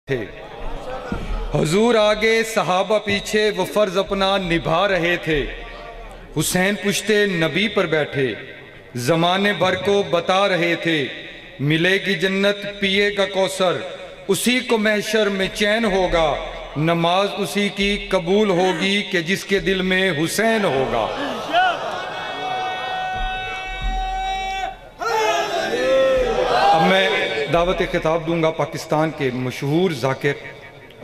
تھے، حضور آگے صحابہ پیچھے وہ فرض اپنا نبھا رہے تھے۔ حسین پشتے نبی پر بیٹھے زمانے بھر کو بتا رہے تھے، ملے گی جنت پیے گا کوثر، اسی کو محشر میں چین ہوگا، نماز اسی کی قبول ہوگی کہ جس کے دل میں حسین ہوگا۔ اب میں دعوت خطاب دوں گا پاکستان کے مشہور ذاکر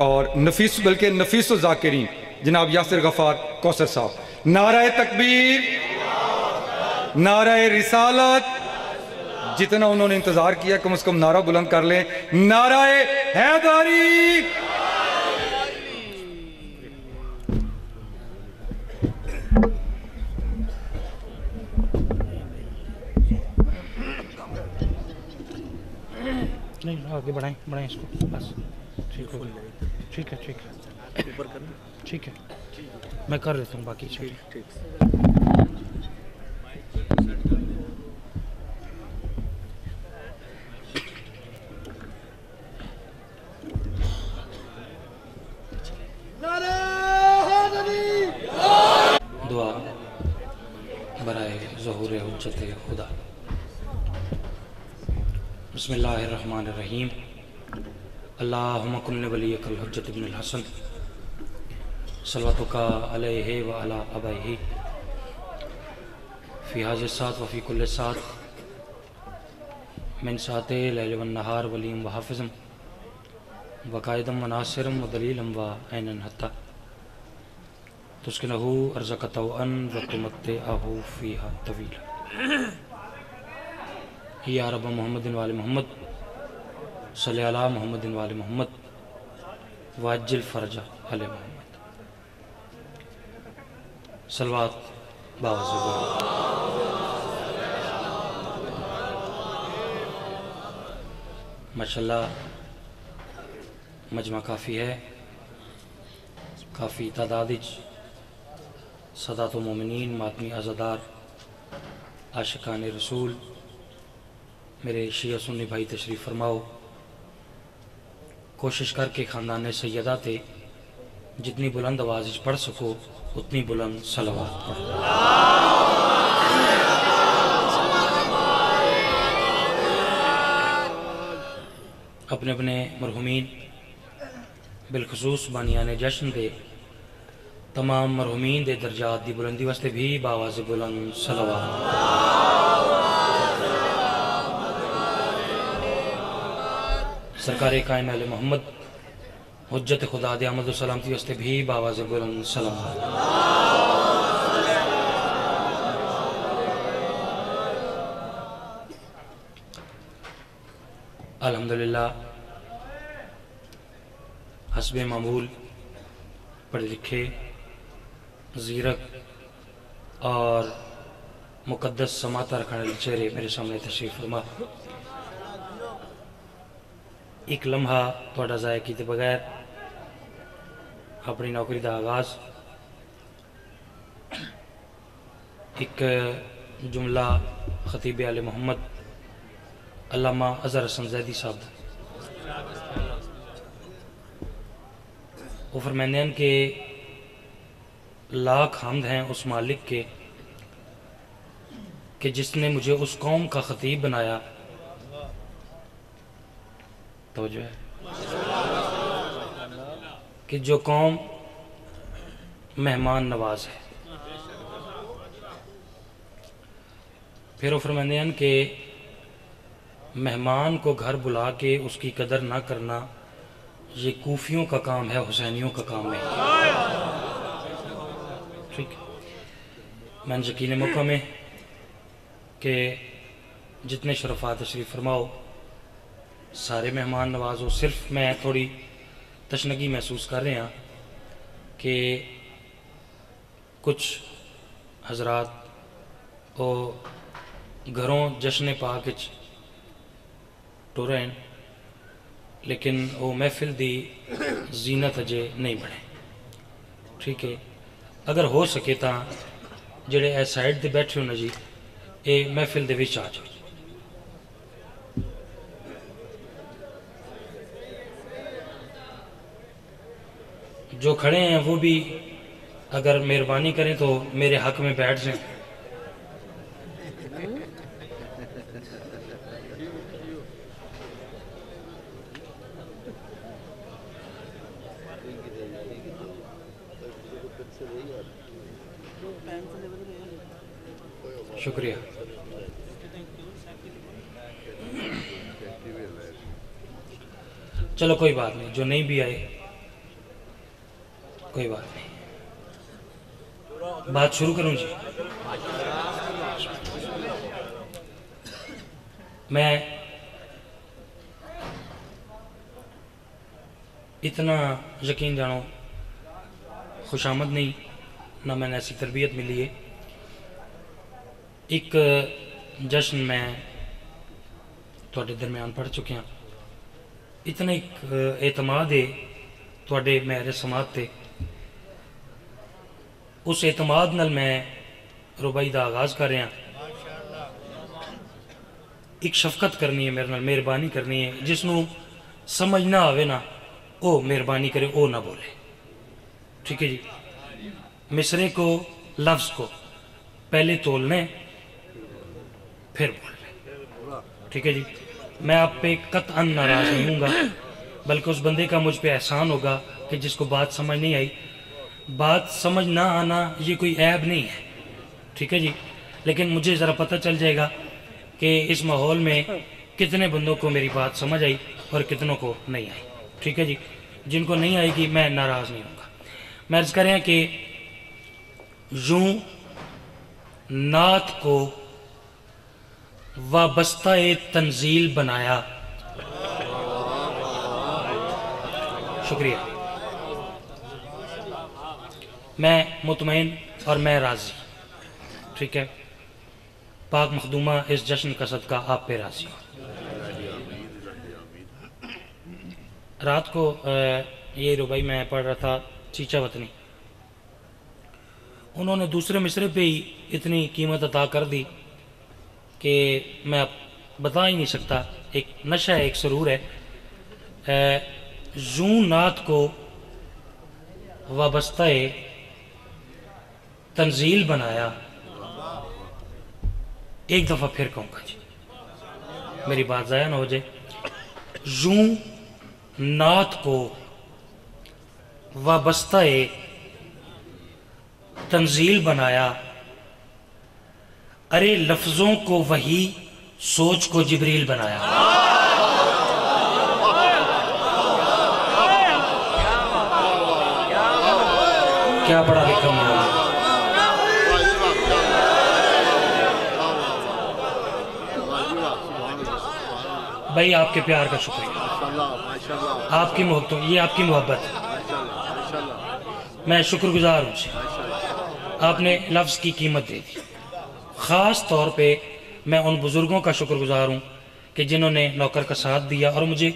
اور نفیس و ذاکرین جناب یاسر غفار کوثر صاحب۔ نعرہ تکبیر، نعرہ رسالت، جتنا انہوں نے انتظار کیا کم از کم نعرہ بلند کر لیں، نعرہ حیدری۔ نہیں آگے بڑھائیں اس کو، بس ٹھیک ہو گیا، ٹھیک ہے ٹھیک ہے، میں کر لیتا ہوں باقی ٹھیک۔ دعا برائے ظہور حجت خدا۔ بسم اللہ الرحمن الرحیم۔ اللہم کن ولیک الحجت بن الحسن صلواتک علیہ وعلی آبائہ فی حاضر ساتھ وفی کل ساتھ من ساعت لیل والنہار ولیم وحافظم وقائدم وناصرم ودلیلم وعینن حتی تسکنہو ارزق توعن وتمتعہو فیہا طویلا۔ یا رب محمد وآل محمد صلی علی محمد وآل محمد واجل فرج علی محمد۔ صلوات باوزر۔ ماشاءاللہ مجمع کافی ہے، کافی تعداد سادات و مومنین، ماتمی عزادار، عاشقان رسول، میرے شیعہ سنی بھائی تشریف فرماؤ۔ کوشش کر کے خاندان سیدہ تے جتنی بلند آواز پڑھ سکو اتنی بلند صلوات پڑھو۔ اپنے اپنے مرحومین بالخصوص بانیان جشن دے تمام مرحومین دے درجات دی بلندی واسطے بھی باواز بلند صلوات۔ سرکار قائم اہل محمد حجت خدا دے آمد و سلامتی واسطے بھی باواز بلند صلوات۔ الحمدللہ حسب معمول پڑھے لکھے، زیرک اور مقدس سماعت رکھنے والے چہرے میرے سامنے تشریف فرما۔ ایک لمحہ تھوڑا ضائع کیتے بغیر اپنی نوکری دا آغاز ایک جملہ خطیب آل محمد علامہ اظہر حسن زیدی صاحب وہ فرماتے ہیں کہ لاکھ حمد ہیں اس مالک کے کہ جس نے مجھے اس قوم کا خطیب بنایا، توجہ ہے، کہ جو قوم مہمان نواز ہے۔ پھر وہ فرماتے ہیں کہ مہمان کو گھر بلا کے اس کی قدر نہ کرنا یہ کوفیوں کا کام ہے، حسینیوں کا کام ہے۔ ٹھیک میں نے یقین موقع میں کہ جتنے شرفات تشریف فرماؤ سارے مہمان نواز ہو، صرف میں تھوڑی تشنگی محسوس کر رہے ہیں کہ کچھ حضرات وہ گھروں جشن پاک ٹورے ہیں لیکن وہ محفل دی زینت اجے نہیں بڑھے۔ ٹھیک ہے، اگر ہو سکے تا جڑے اے سائڈ دے بیٹھے ہونا جی اے محفل دے وچ آ جائے۔ جو کھڑے ہیں وہ بھی اگر مہربانی کریں تو میرے حق میں بیٹھ جائیں. شکریہ. چلو کوئی بات نہیں، جو نہیں بھی آئے کوئی بات نہیں. بات شروع کروں جی. میں اتنا یقین جانو خوش آمد نہیں، نہ میں نے ایسی تربیت ملی ہے. ایک جشن میں تواڈے درمیان پڑھ چکے ہیں. اتنا ایک اعتماد ہے تواڈے میرے سماعت تے. اس اعتماد نال میں ربائی دا آغاز کر رہا. ایک شفقت کرنی ہے میرے نال، مہربانی کرنی ہے. جس نو سمجھ نہ آوے نا او مہربانی کرے، او نہ بولے. ٹھیک ہے جی. مصرے کو، لفظ کو پہلے تولنے پھر بولنے. ٹھیک ہے جی. میں آپ پہ قطعاً ناراض نہیں ہوں گا، بلکہ اس بندے کا مجھ پہ احسان ہوگا کہ جس کو بات سمجھ نہیں آئی. بات سمجھ نہ آنا یہ کوئی عیب نہیں ہے. ٹھیک ہے جی. لیکن مجھے ذرا پتہ چل جائے گا کہ اس ماحول میں کتنے بندوں کو میری بات سمجھ آئی اور کتنوں کو نہیں آئی. ٹھیک ہے جی. جن کو نہیں آئے گی میں ناراض نہیں ہوں گا. میں عرض کر رہا کہ یوں نعت کو وابستہ تنزیل بنایا. شکریہ. میں مطمئن اور میں راضی. ٹھیک ہے. پاک مخدومہ اس جشن کا صدقہ آپ پہ راضی ہو. رات کو یہ ربائی میں پڑھ رہا تھا چیچا وطنی، انہوں نے دوسرے مصرے پہ ہی اتنی قیمت عطا کر دی کہ میں اب بتا ہی نہیں سکتا. ایک نشہ ہے، ایک سرور ہے. یوں نعت کو وابستہ تنزیل بنایا. ایک دفعہ پھر کہوں گا جی، میری بات ضائع نہ ہو جائے. یوں نعت کو وابستہ تنزیل بنایا. ارے لفظوں کو وحی، سوچ کو جبریل بنایا. کیا پڑھا لکھا مولانا. بھائی آپ کے پیار کا شکریہ، آپ کی محبتوں، یہ آپ کی محبت ہے. میں شکر گزار ہوں سے. آپ نے لفظ کی قیمت دے دی. خاص طور پہ میں ان بزرگوں کا شکر گزار ہوں کہ جنہوں نے نوکر کا ساتھ دیا اور مجھے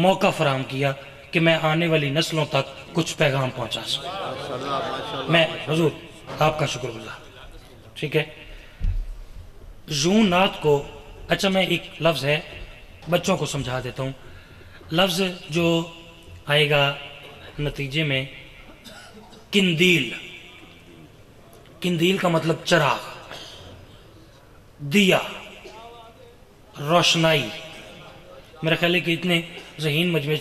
موقع فراہم کیا کہ میں آنے والی نسلوں تک کچھ پیغام پہنچا سکوں. میں حضور آپ کا شکر گزار. ٹھیک ہے. یوں نعت کو، اچھا میں ایک لفظ ہے بچوں کو سمجھا دیتا ہوں. لفظ جو آئے گا نتیجے میں قندیل. قندیل کا مطلب چراغ، دیا، روشنائی. میرا خیال ہے کہ اتنے ذہین مجمع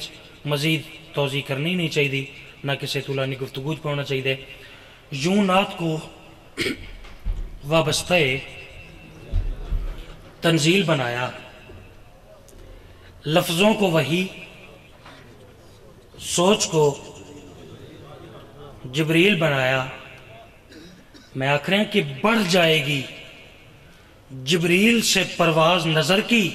مزید توضیح کرنی ہی نہیں چاہیے، نہ کسی طولانی گفتگو پہ ہونا چاہیے. یوں نعت کو وابستہ تنزیل بنایا. لفظوں کو وحی، سوچ کو جبریل بنایا. میں آکھ رہا ہوں کہ بڑھ جائے گی جبریل سے پرواز نظر کی،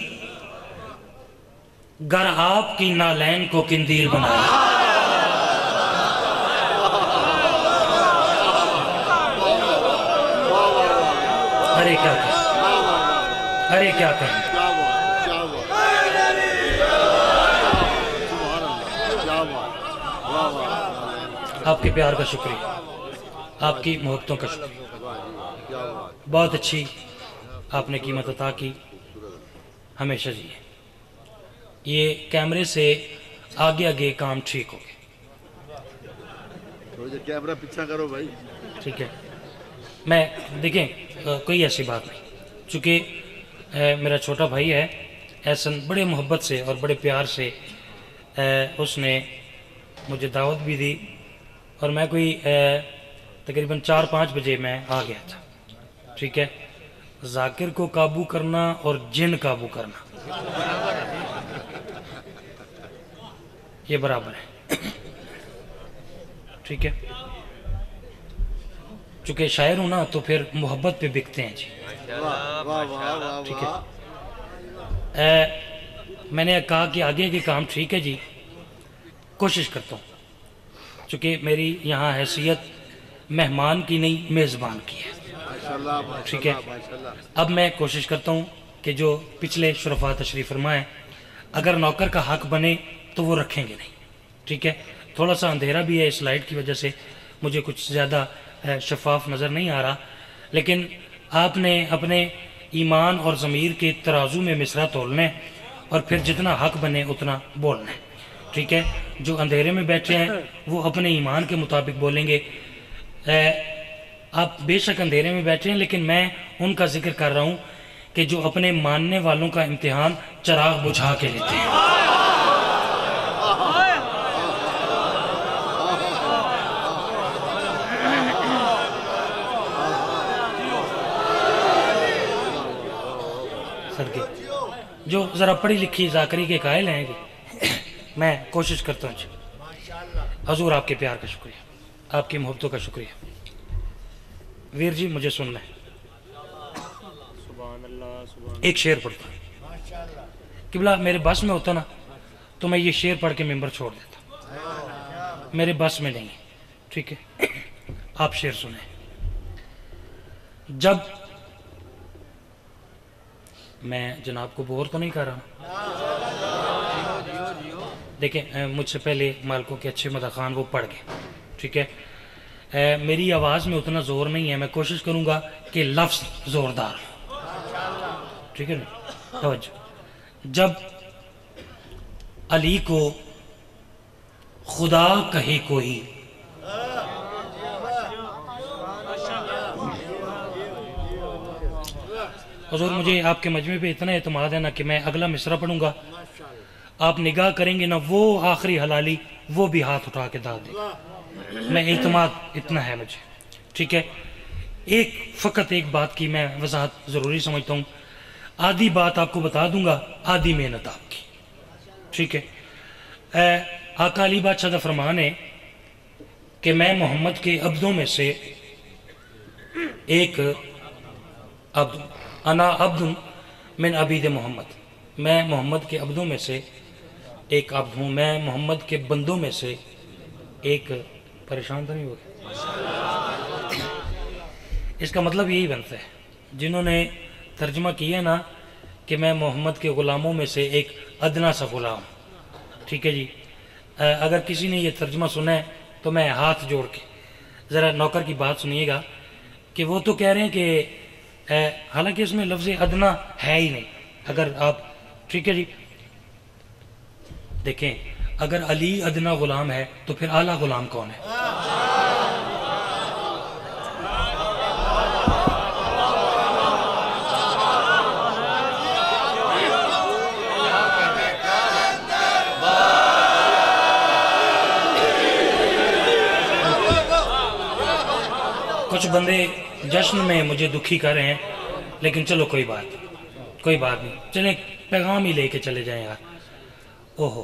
گر آپ کی نالین کو قندیل بنایا. ارے کیا کہیں، ارے کیا کہیں. آپ کے پیار کا شکریہ، آپ کی محبتوں کا شکریہ. بہت اچھی آپ نے قیمت عطا کی. ہمیشہ جی یہ کیمرے سے آگے آگے کام ٹھیک ہو گئے. کیمرہ پیچھا کرو بھائی. ٹھیک ہے. میں دیکھیں کوئی ایسی بات نہیں، چونکہ میرا چھوٹا بھائی ہے احسن، بڑے محبت سے اور بڑے پیار سے اس نے مجھے دعوت بھی دی، اور میں کوئی تقریباً 4-5 بجے میں آ گیا تھا. ٹھیک ہے. ذاکر کو قابو کرنا اور جن قابو کرنا یہ برابر ہے. ٹھیک ہے. چونکہ شاعر ہوں نا تو پھر محبت پہ بکتے ہیں جی. ٹھیک ہے. میں نے کہا کہ آگے کے کام ٹھیک ہے جی، کوشش کرتا ہوں، چونکہ میری یہاں حیثیت مہمان کی نہیں میزبان کی ہے. ٹھیک ہے. اب میں کوشش کرتا ہوں کہ جو پچھلے شرفاء تشریف فرمائے اگر نوکر کا حق بنے تو وہ رکھیں گے نہیں. ٹھیک ہے. تھوڑا سا اندھیرا بھی ہے، اس لائٹ کی وجہ سے مجھے کچھ زیادہ شفاف نظر نہیں آ رہا، لیکن آپ نے اپنے ایمان اور ضمیر کے ترازو میں مصرع تولنا ہے اور پھر جتنا حق بنے اتنا بولنا ہے. ٹھیک ہے. جو اندھیرے میں بیٹھے ہیں وہ اپنے ایمان کے مطابق بولیں گے. آپ بے شک اندھیرے میں بیٹھے ہیں، لیکن میں ان کا ذکر کر رہا ہوں کہ جو اپنے ماننے والوں کا امتحان چراغ بجھا کے لیتے ہیں. جو ذرا پڑھی لکھی ذاکری کے قائل ہیں کہ میں کوشش کرتا ہوں جی. حضور آپ کے پیار کا شکریہ، آپ کی محبتوں کا شکریہ. ویر جی مجھے سننا ہے، ایک شعر پڑھتا ہوں. قبلہ میرے بس میں ہوتا نا تو میں یہ شعر پڑھ کے ممبر چھوڑ دیتا، میرے بس میں نہیں ہے. ٹھیک ہے. آپ شعر سنیں. جب میں جناب کو بور تو نہیں کر رہا، دیکھیں مجھ سے پہلے مالکوں کے اچھے مداخان وہ پڑھ گئے. ٹھیک ہے. میری آواز میں اتنا زور نہیں ہے، میں کوشش کروں گا کہ لفظ زوردار ہو. ٹھیک ہے نا. توجہ. جب علی کو خدا کہے کوئی، حضور مجھے آپ کے مجمع پہ اتنا اعتماد ہے نا کہ میں اگلا مصرع پڑھوں گا، آپ نگاہ کریں گے نا وہ آخری حلالی وہ بھی ہاتھ اٹھا کے داد دے گا. میں اعتماد اتنا ہے مجھے. ٹھیک ہے. فقط ایک بات کی میں وضاحت ضروری سمجھتا ہوں. آدھی بات آپ کو بتا دوں گا، آدھی محنت آپ کی. ٹھیک ہے. آقا علی بادشاہ دا فرمان ہے کہ میں محمد کے عبدوں میں سے ایک عبد، انا عبد من عبید محمد، میں محمد کے عبدوں میں سے ایک عبد ہوں، میں محمد کے بندوں میں سے ایک. پریشان تو نہیں ہو گئے؟ اس کا مطلب یہی بنتا ہے جنہوں نے ترجمہ کیا نا کہ میں محمد کے غلاموں میں سے ایک ادنا سا غلام. ٹھیک ہے جی. اگر کسی نے یہ ترجمہ سنا ہے تو میں ہاتھ جوڑ کے ذرا نوکر کی بات سنیے گا کہ وہ تو کہہ رہے ہیں کہ حالانکہ اس میں لفظ ادنا ہے ہی نہیں. اگر آپ ٹھیک ہے جی دیکھیں، اگر علی ادنا غلام ہے تو پھر اعلیٰ غلام کون ہے؟ کچھ بندے جشن میں مجھے دکھی کر رہے ہیں، لیکن چلو کوئی بات نہیں، چلیں پیغام ہی لے کے چلے جائیں یار. اوہو،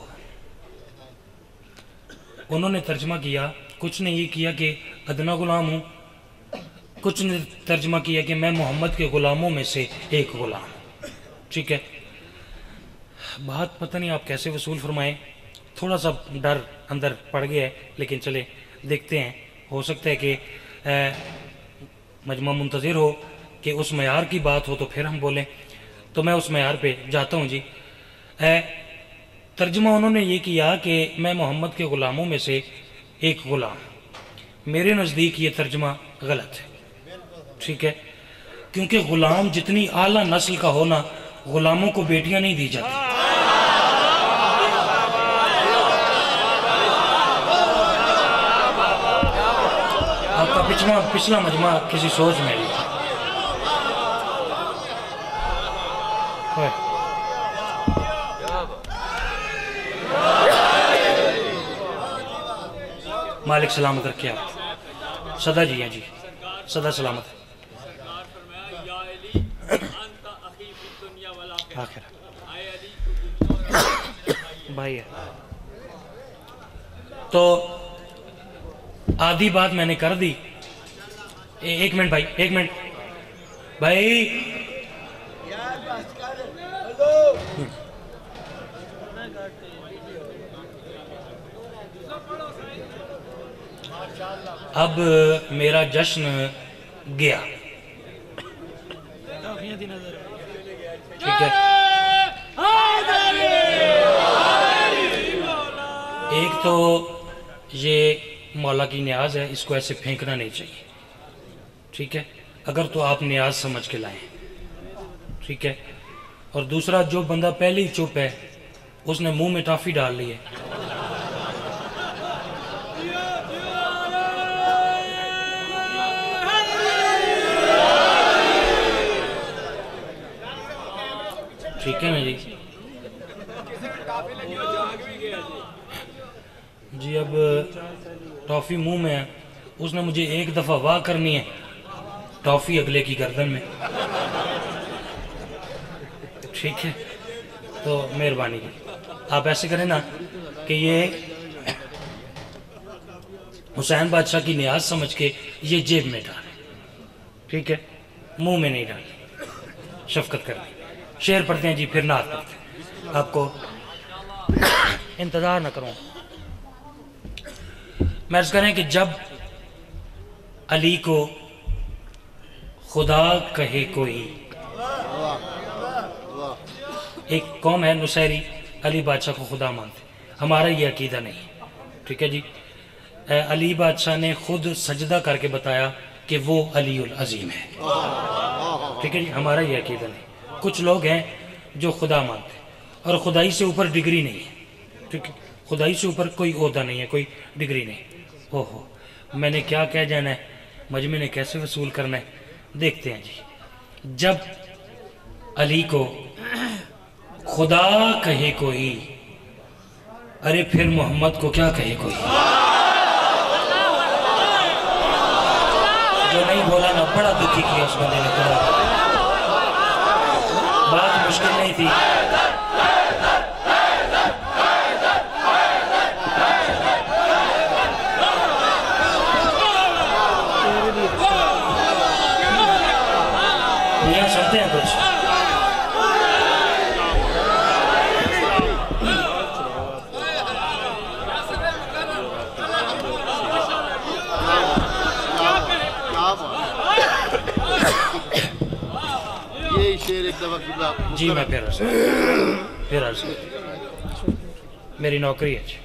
انہوں نے ترجمہ کیا، کچھ نے یہ کیا کہ ادنا غلام ہوں، کچھ نے ترجمہ کیا کہ میں محمد کے غلاموں میں سے ایک غلام. ٹھیک ہے. بات پتہ نہیں آپ کیسے وصول فرمائیں، تھوڑا سا ڈر اندر پڑ گیا ہے، لیکن چلے دیکھتے ہیں. ہو سکتا ہے کہ مجمع منتظر ہو کہ اس معیار کی بات ہو تو پھر ہم بولیں، تو میں اس معیار پہ جاتا ہوں جی. ترجمہ انہوں نے یہ کیا کہ میں محمد کے غلاموں میں سے ایک غلام. میرے نزدیک یہ ترجمہ غلط ہے. ٹھیک ہے. کیونکہ غلام جتنی اعلیٰ نسل کا ہونا، غلاموں کو بیٹیاں نہیں دی جاتی. کا پچھلا مجمع کسی سوچ میں بھی مالک سلامت رکھے آپ صدا جی ہیں جی صدا سلامت آخر بھائی ہے تو آدھی بات میں نے کر دی. ایک منٹ بھائی ایک منٹ بھائی اب میرا جشن گیا ٹھیک ہے. ایک تو یہ مولا کی نیاز ہے اس کو ایسے پھینکنا نہیں چاہیے ٹھیک ہے اگر تو آپ نیاز سمجھ کے لائیں ٹھیک ہے. اور دوسرا جو بندہ پہلے ہی چپ ہے اس نے منہ میں ٹافی ڈال لی ہے ٹھیک ہے نا جی. جی اب ٹافی منہ میں ہے اس نے مجھے ایک دفعہ واہ کرنی ہے ٹافی اگلے کی گردن میں ٹھیک ہے. تو مہربانی آپ ایسے کریں نا کہ یہ حسین بادشاہ کی نیاز سمجھ کے یہ جیب میں ڈالیں ٹھیک ہے منہ میں نہیں ڈالیں شفقت کریں. شعر پڑھتے ہیں جی پھر نعت پڑھتے ہیں آپ کو انتظار نہ کروں. میں عرض کریں کہ جب علی کو خدا کہے کوئی ایک قوم ہے نصیری علی بادشاہ کو خدا مانتے ہمارا یہ عقیدہ نہیں ٹھیک ہے جی. علی بادشاہ نے خود سجدہ کر کے بتایا کہ وہ علی العظیم ہے ٹھیک ہے جی ہمارا یہ عقیدہ نہیں. کچھ لوگ ہیں جو خدا مانتے اور خدائی سے اوپر ڈگری نہیں ہے ٹھیک ہے خدائی سے اوپر کوئی عہدہ نہیں ہے کوئی ڈگری نہیں. اوہو میں نے کیا کہہ جانا ہے مجمع نے کیسے وصول کرنا ہے دیکھتے ہیں جی. جب علی کو خدا کہے کوئی ارے پھر محمد کو کیا کہے کوئی. جو نہیں بولا نا بڑا دکھی کیا اس بندے نے خدا بات مشکل نہیں تھی. یہ سنتے ہیں کچھ جی میں پھر عرض میری نوکری ہے جی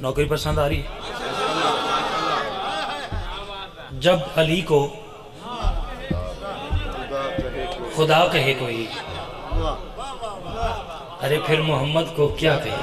نوکری پسند آ رہی ہے. جب علی کو خدا کہے کوئی ارے پھر محمد کو کیا کہے.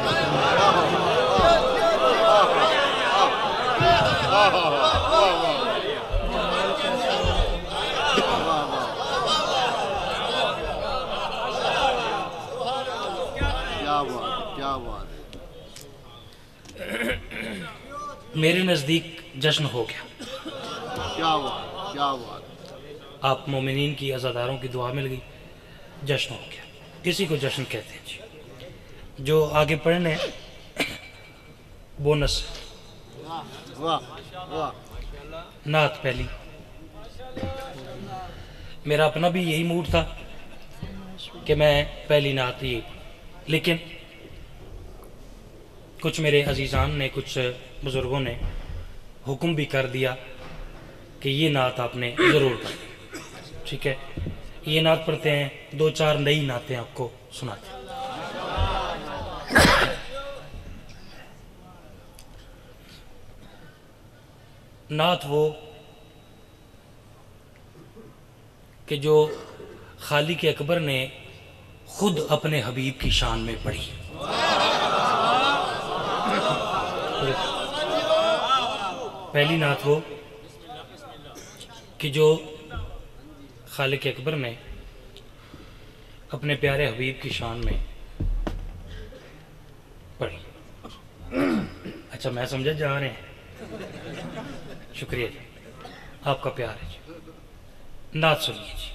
میرے نزدیک جشن ہو گیا آپ مومنین کی عزاداروں کی دعا مل گئی جشن ہو گیا. اسی کو جشن کہتے ہیں جی. جو آگے پڑھنے بونس نعت پہلی میرا اپنا بھی یہی موڈ تھا کہ میں پہلی نعت ہی لیکن کچھ میرے عزیزان نے کچھ بزرگوں نے حکم بھی کر دیا کہ یہ نعت آپ نے ضرور پڑھیں ٹھیک ہے. یہ نعت پڑھتے ہیں دو چار نئی نعتیں آپ کو سناتے ہیں. نعت وہ کہ جو خالق اکبر نے خود اپنے حبیب کی شان میں پڑھی. پہلی نعت وہ کہ جو خالق اکبر نے اپنے پیارے حبیب کی شان میں پڑھی. اچھا میں سمجھا جا رہے ہیں. شکریہ جی، آپ کا پیار ہے جی. نعت سنیے جی،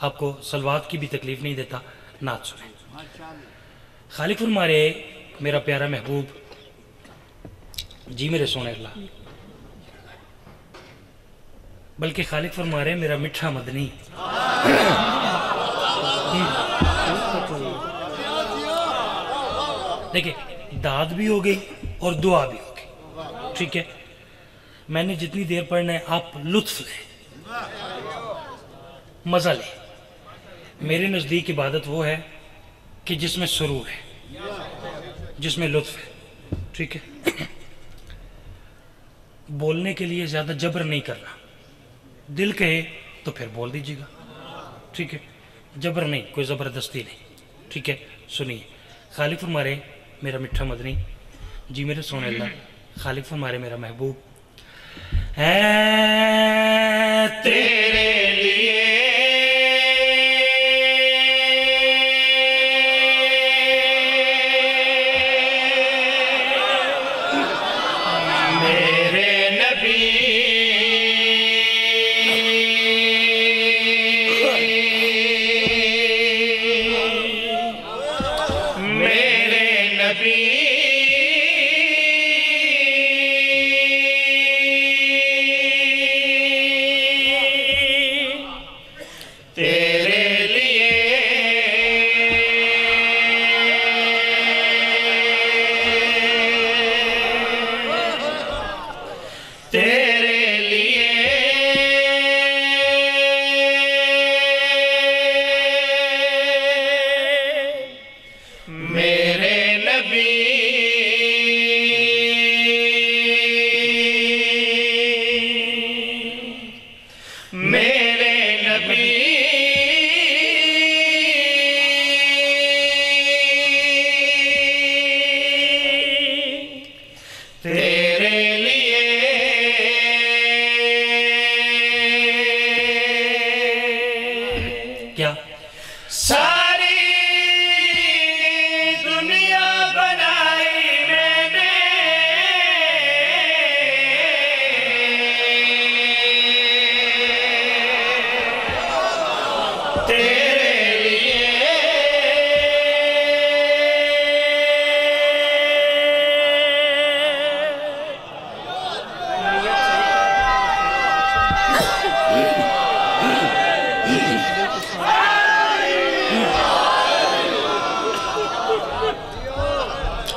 آپ کو صلوات کی بھی تکلیف نہیں دیتا، نعت سنیں. خالق فرما رہے میرا پیارا محبوب جی میرے سونے اللہ، بلکہ خالق فرما رہے میرا میٹھا مدنی. دیکھیں داد بھی ہو گئی اور دعا بھی ہو گئی، ٹھیک ہے. میں نے جتنی دیر پڑھنا ہے آپ لطف لیں، مزہ لیں. میرے نزدیک عبادت وہ ہے کہ جس میں سرور ہے، جس میں لطف ہے، ٹھیک ہے. بولنے کے لیے زیادہ جبر نہیں کرنا، دل کہے تو پھر بول دیجیے گا، ٹھیک ہے. جبر نہیں، کوئی زبردستی نہیں، ٹھیک ہے. سنیے خالق فرما رہے میرا میٹھا مدنی جی میرے سونے اللہ. خالق فرما رہے میرا محبوب ہے تیرے لیے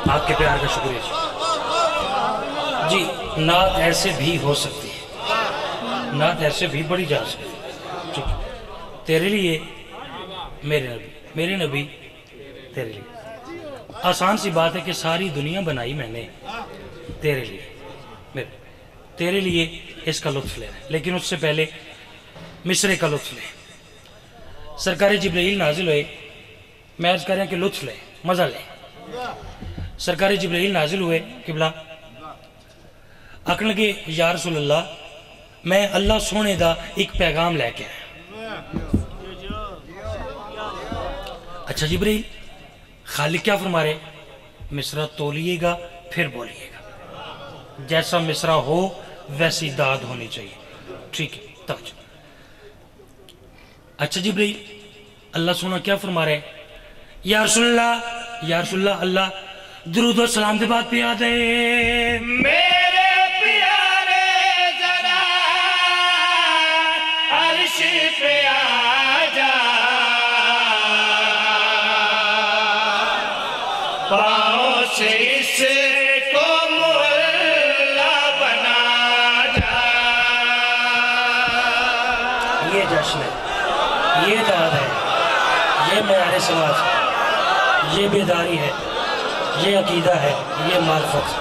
آپ کے پیار کا شکریہ جی. نعت ایسے بھی ہو سکتی ہے، نعت ایسے بھی بڑھی جا سکتی ہے، ٹھیک ہے. تیرے لیے میرے نبی، میرے نبی تیرے لیے. آسان سی بات ہے کہ ساری دنیا بنائی میں نے تیرے لیے، تیرے لیے اس کا لطف لینا ہے. لیکن اس سے پہلے مصرے کا لطف لیں. سرکار جبرائیل نازل ہوئے، میں عرض کر رہا ہوں کہ لطف لیں، مزہ لیں. سرکار جبرائیل نازل ہوئے، قبلہ آکھن لگے یا رسول اللہ میں اللہ سونے دا ایک پیغام لے کے آیا. اچھا جبرائیل، خالق کیا فرما رہے؟ مصرع تولیے گا پھر بولیے گا، جیسا مصرع ہو ویسی داد ہونی چاہیے، ٹھیک ہے. توجہ. اچھا جبرائیل، اللہ سونا کیا فرما رہے؟ یا رسول اللہ، یا رسول اللہ، اللہ درود و سلام دے بات پہ آدھے میرے پیارے ذرا عرش پہ آجا، پاؤں سے اس کو مولا بنا جا. یہ جشن ہے، یہ داد ہے، یہ معیار سماج، یہ بیداری ہے، یہ عقیدہ ہے، یہ معرفت.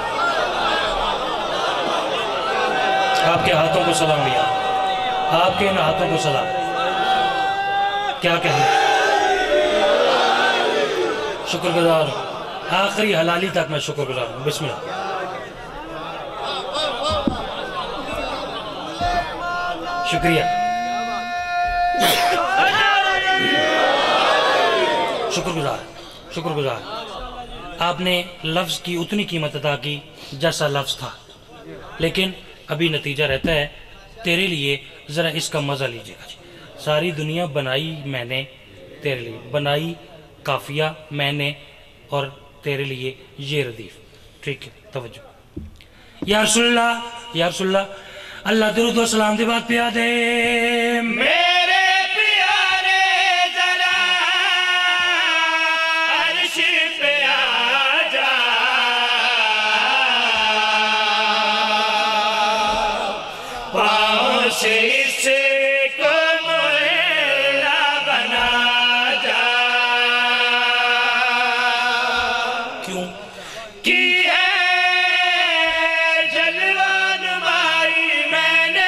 آپ کے ہاتھوں کو سلام لیا، آپ کے ان ہاتھوں کو سلام. کیا کہیں، شکر گزار ہوں، آخری حلالی تک میں شکر گزار ہوں. بسم اللہ. شکریہ، شکر گزار. آپ نے لفظ کی اتنی قیمت ادا کی جیسا لفظ تھا، لیکن ابھی نتیجہ رہتا ہے تیرے لیے. ذرا اس کا مزہ لیجیے گا. ساری دنیا بنائی میں نے تیرے لیے، بنائی قافیہ میں نے اور تیرے لیے یہ ردیف. ٹھیک ہے، توجہ. یا رسول اللہ، اللہ درود و سلام دی بات پیا دے. میرے پیارے ذرا عرش پہ آ جا، پاؤں سے اس کو میرا بنا جا. کیوں؟ کی ہے جلوہ نمائی میں نے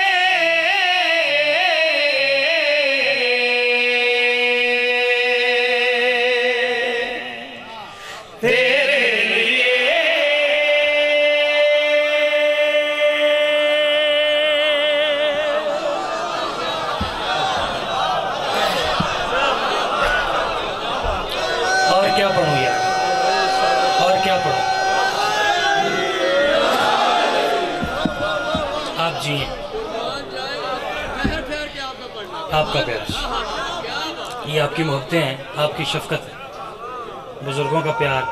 تیرے لیے. اور کیا پڑھوں یار، اور کیا پڑھوں؟ آپ جی ہیں، آپ کا پیار، یہ آپ کی محبتیں ہیں، آپ کی شفقت ہے، بزرگوں کا پیار،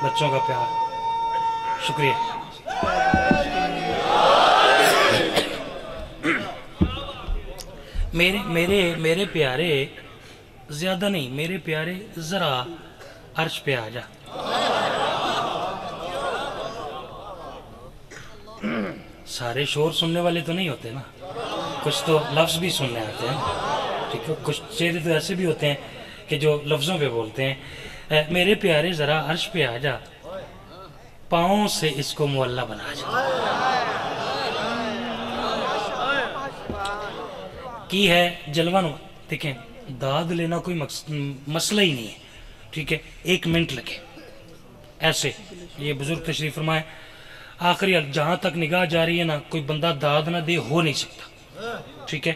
بچوں کا پیار. شکریہ. میرے پیارے، زیادہ نہیں، میرے پیارے ذرا عرش پہ آ جا. سارے شور سننے والے تو نہیں ہوتے نا، کچھ تو لفظ بھی سننے آتے ہیں. ٹھیک ہے، کچھ چہرے تو ایسے بھی ہوتے ہیں کہ جو لفظوں پہ بولتے ہیں. میرے پیارے ذرا عرش پہ آ جا، پاؤں سے اس کو معلّہ بنا جا. کی ہے جلوہ نما. دیکھیں، داد لینا کوئی مسئلہ ہی نہیں ہے. ٹھیک ہے، 1 منٹ لگے ایسے. یہ بزرگ تشریف فرمائے، آخری جہاں تک نگاہ جا رہی ہے نا، کوئی بندہ داد نہ دے ہو نہیں سکتا. ٹھیک ہے،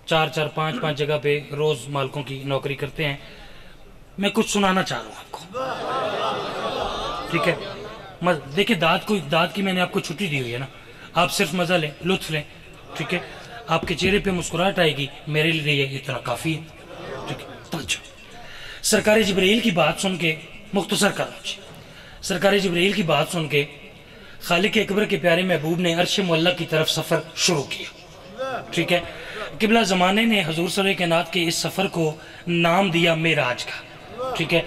4 5 جگہ پہ روز مالکوں کی نوکری کرتے ہیں. میں کچھ سنانا چاہ رہا ہوں آپ کو. ٹھیک ہے، دیکھیں، داد کی میں نے آپ کو چھٹی دی ہوئی ہے نا، آپ صرف مزہ لیں، لطف لیں. ٹھیک ہے، آپ کے چہرے پہ مسکراہٹ آئے گی، میرے لیے یہ اتنا کافی ہے. ٹھیک ہے، توجہ. سرکار جبرائیل کی بات سن کے، مختصر کر مجھے، سرکار جبرائیل کی بات سن کے خالق اکبر کے پیارے محبوب نے عرش معلّہ کی طرف سفر شروع کیا. ٹھیک ہے، قبلہ زمانے نے حضور صلی اللہ علیہ کائنات کے اس سفر کو نام دیا معراج کا. ٹھیک ہے،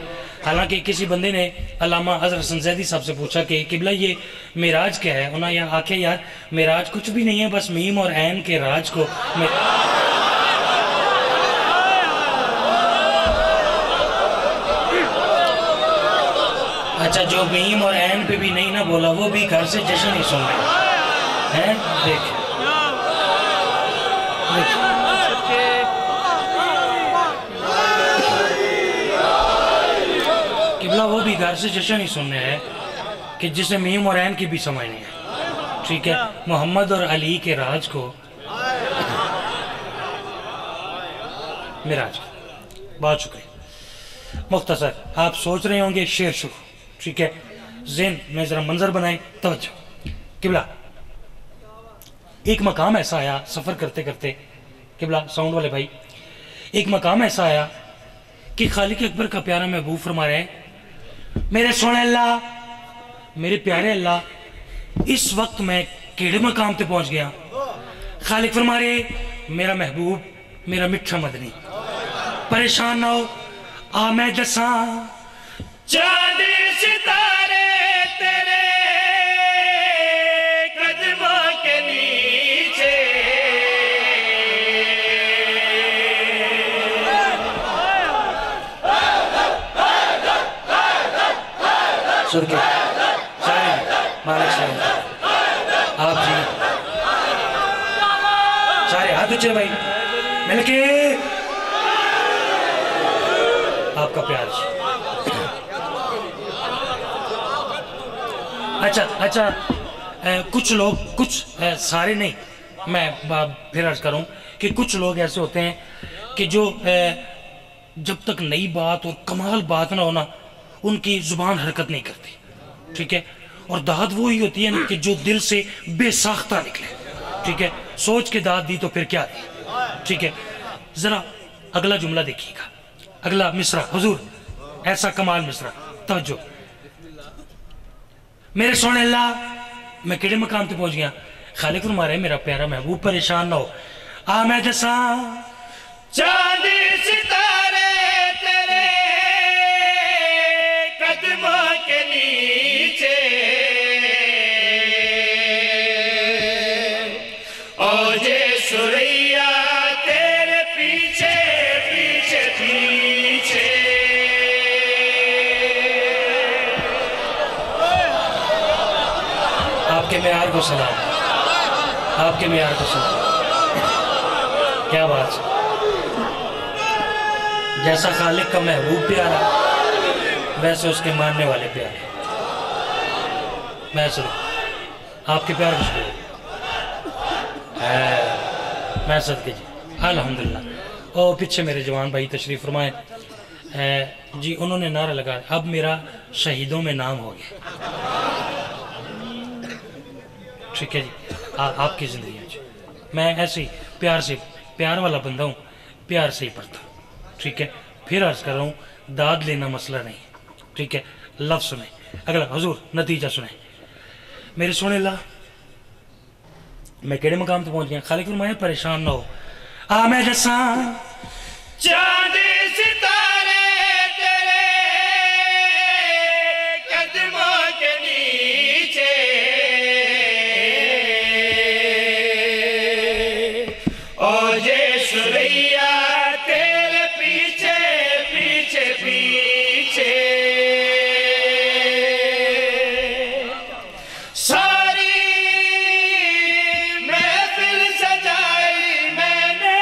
حالانکہ کسی بندے نے علامہ حضرت حسن زیدی صاحب سے پوچھا کہ قبلہ یہ معراج کیا ہے؟ انہوں نے آکھے یار معراج کچھ بھی نہیں ہے، بس میم اور عین کے راج کو اچھا، جو میم اور عین پہ بھی نہیں نہ بولا وہ بھی گھر سے جشن ہی سن رہے ہیں. دیکھ قبلہ، وہ بھی گھر سے جشن ہی سننے ہے کہ جسے میم اور عین کی بھی سمجھ نہیں ہے. ٹھیک ہے، محمد اور علی کے راج کو معراج. بہت شکریہ. مختصر، آپ سوچ رہے ہوں گے شعر شروع. ٹھیک ہے، ذہن میں ذرا منظر بنائیں. توجہ. قبلہ، ایک مقام ایسا آیا سفر کرتے کرتے، قبلہ ساؤنڈ والے بھائی، ایک مقام ایسا آیا کہ خالق اکبر کا پیارا محبوب فرما رہے ہیں، میرے سونے اللہ، میرے پیارے اللہ، اس وقت میں کیڑے مقام تے پہنچ گیا. خالق فرما رہے، میرا محبوب، میرا مٹھا مدنی، پریشان نہ ہو، آ میں دساں چاند ستارے تیرے قدموں کے نیچے، سن کے سارے مالک صاحب، آپ جی سارے ہاتھ اچھے بھائی مل کے، آپ کا پیار جی. اچھا، کچھ لوگ، کچھ سارے نہیں، میں پھر عرض کروں کہ کچھ لوگ ایسے ہوتے ہیں کہ جو جب تک نئی بات اور کمال بات نہ ہونا ان کی زبان حرکت نہیں کرتی، ٹھیک ہے؟ اور داد وہی ہوتی ہے نا کہ جو دل سے بے ساختہ نکلے، ٹھیک ہے؟ سوچ کے داد دی تو پھر کیا دی، ٹھیک ہے؟ ذرا اگلا جملہ دیکھیے گا، اگلا مصرع حضور، ایسا کمال مصرع، توجہ۔ میرے سونے اللہ، میں کیڑے مقام تے پہنچ گیا، خالق فرما رہے میرا پیارا محبوب پریشان نہ ہو، آ میں دساں چاند ستارے تیرے قدموں کے نیچے، اوجے سریا تیرے پیچھے پیچھے پیچھے، آپ کے معیار کو سلام، آپ کے معیار کو سلام، کیا بات ہے؟ جیسا خالق کا محبوب پیارا ویسے اس کے ماننے والے پیارے، میں سنوں آپ کے پیار کو شکریہ، میں صدقے جی الحمدللہ۔ او پیچھے میرے جوان بھائی تشریف فرمائیں جی، انہوں نے نعرہ لگا اب میرا شہیدوں میں نام ہو گیا، ٹھیک ہے جی؟ آپ کی زندگی میں میں ایسے ہی پیار سے، پیار والا بندہ ہوں، پیار سے ہی پڑھتا ہوں، ٹھیک ہے؟ پھر عرض کر رہا ہوں داد لینا مسئلہ نہیں، ٹھیک ہے؟ لفظ سنیں، اگلا حضور نتیجہ سنیں۔ میرے سونے اللہ، میں کیڑے مقام تے پہنچ گیا، خالق فرمایا پریشان نہ ہو، آ میں دساں چاند ستارے تیرے قدموں کے نیچے، اوجے سریا تیرے پیچھے پیچھے پیچھے، ساری محفل سجائی میں نے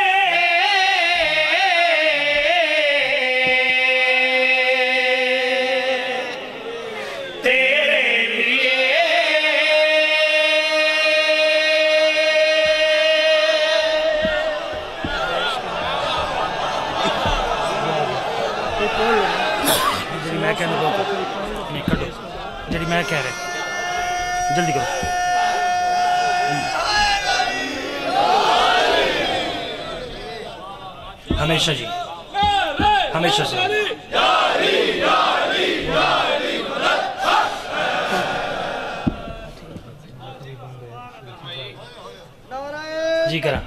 تیرے لیے، جی میں کہنا نہیں کٹو، جی میں کہہ رہے جلدی کرو، ہمیشہ جی ہمیشہ سے جی کرا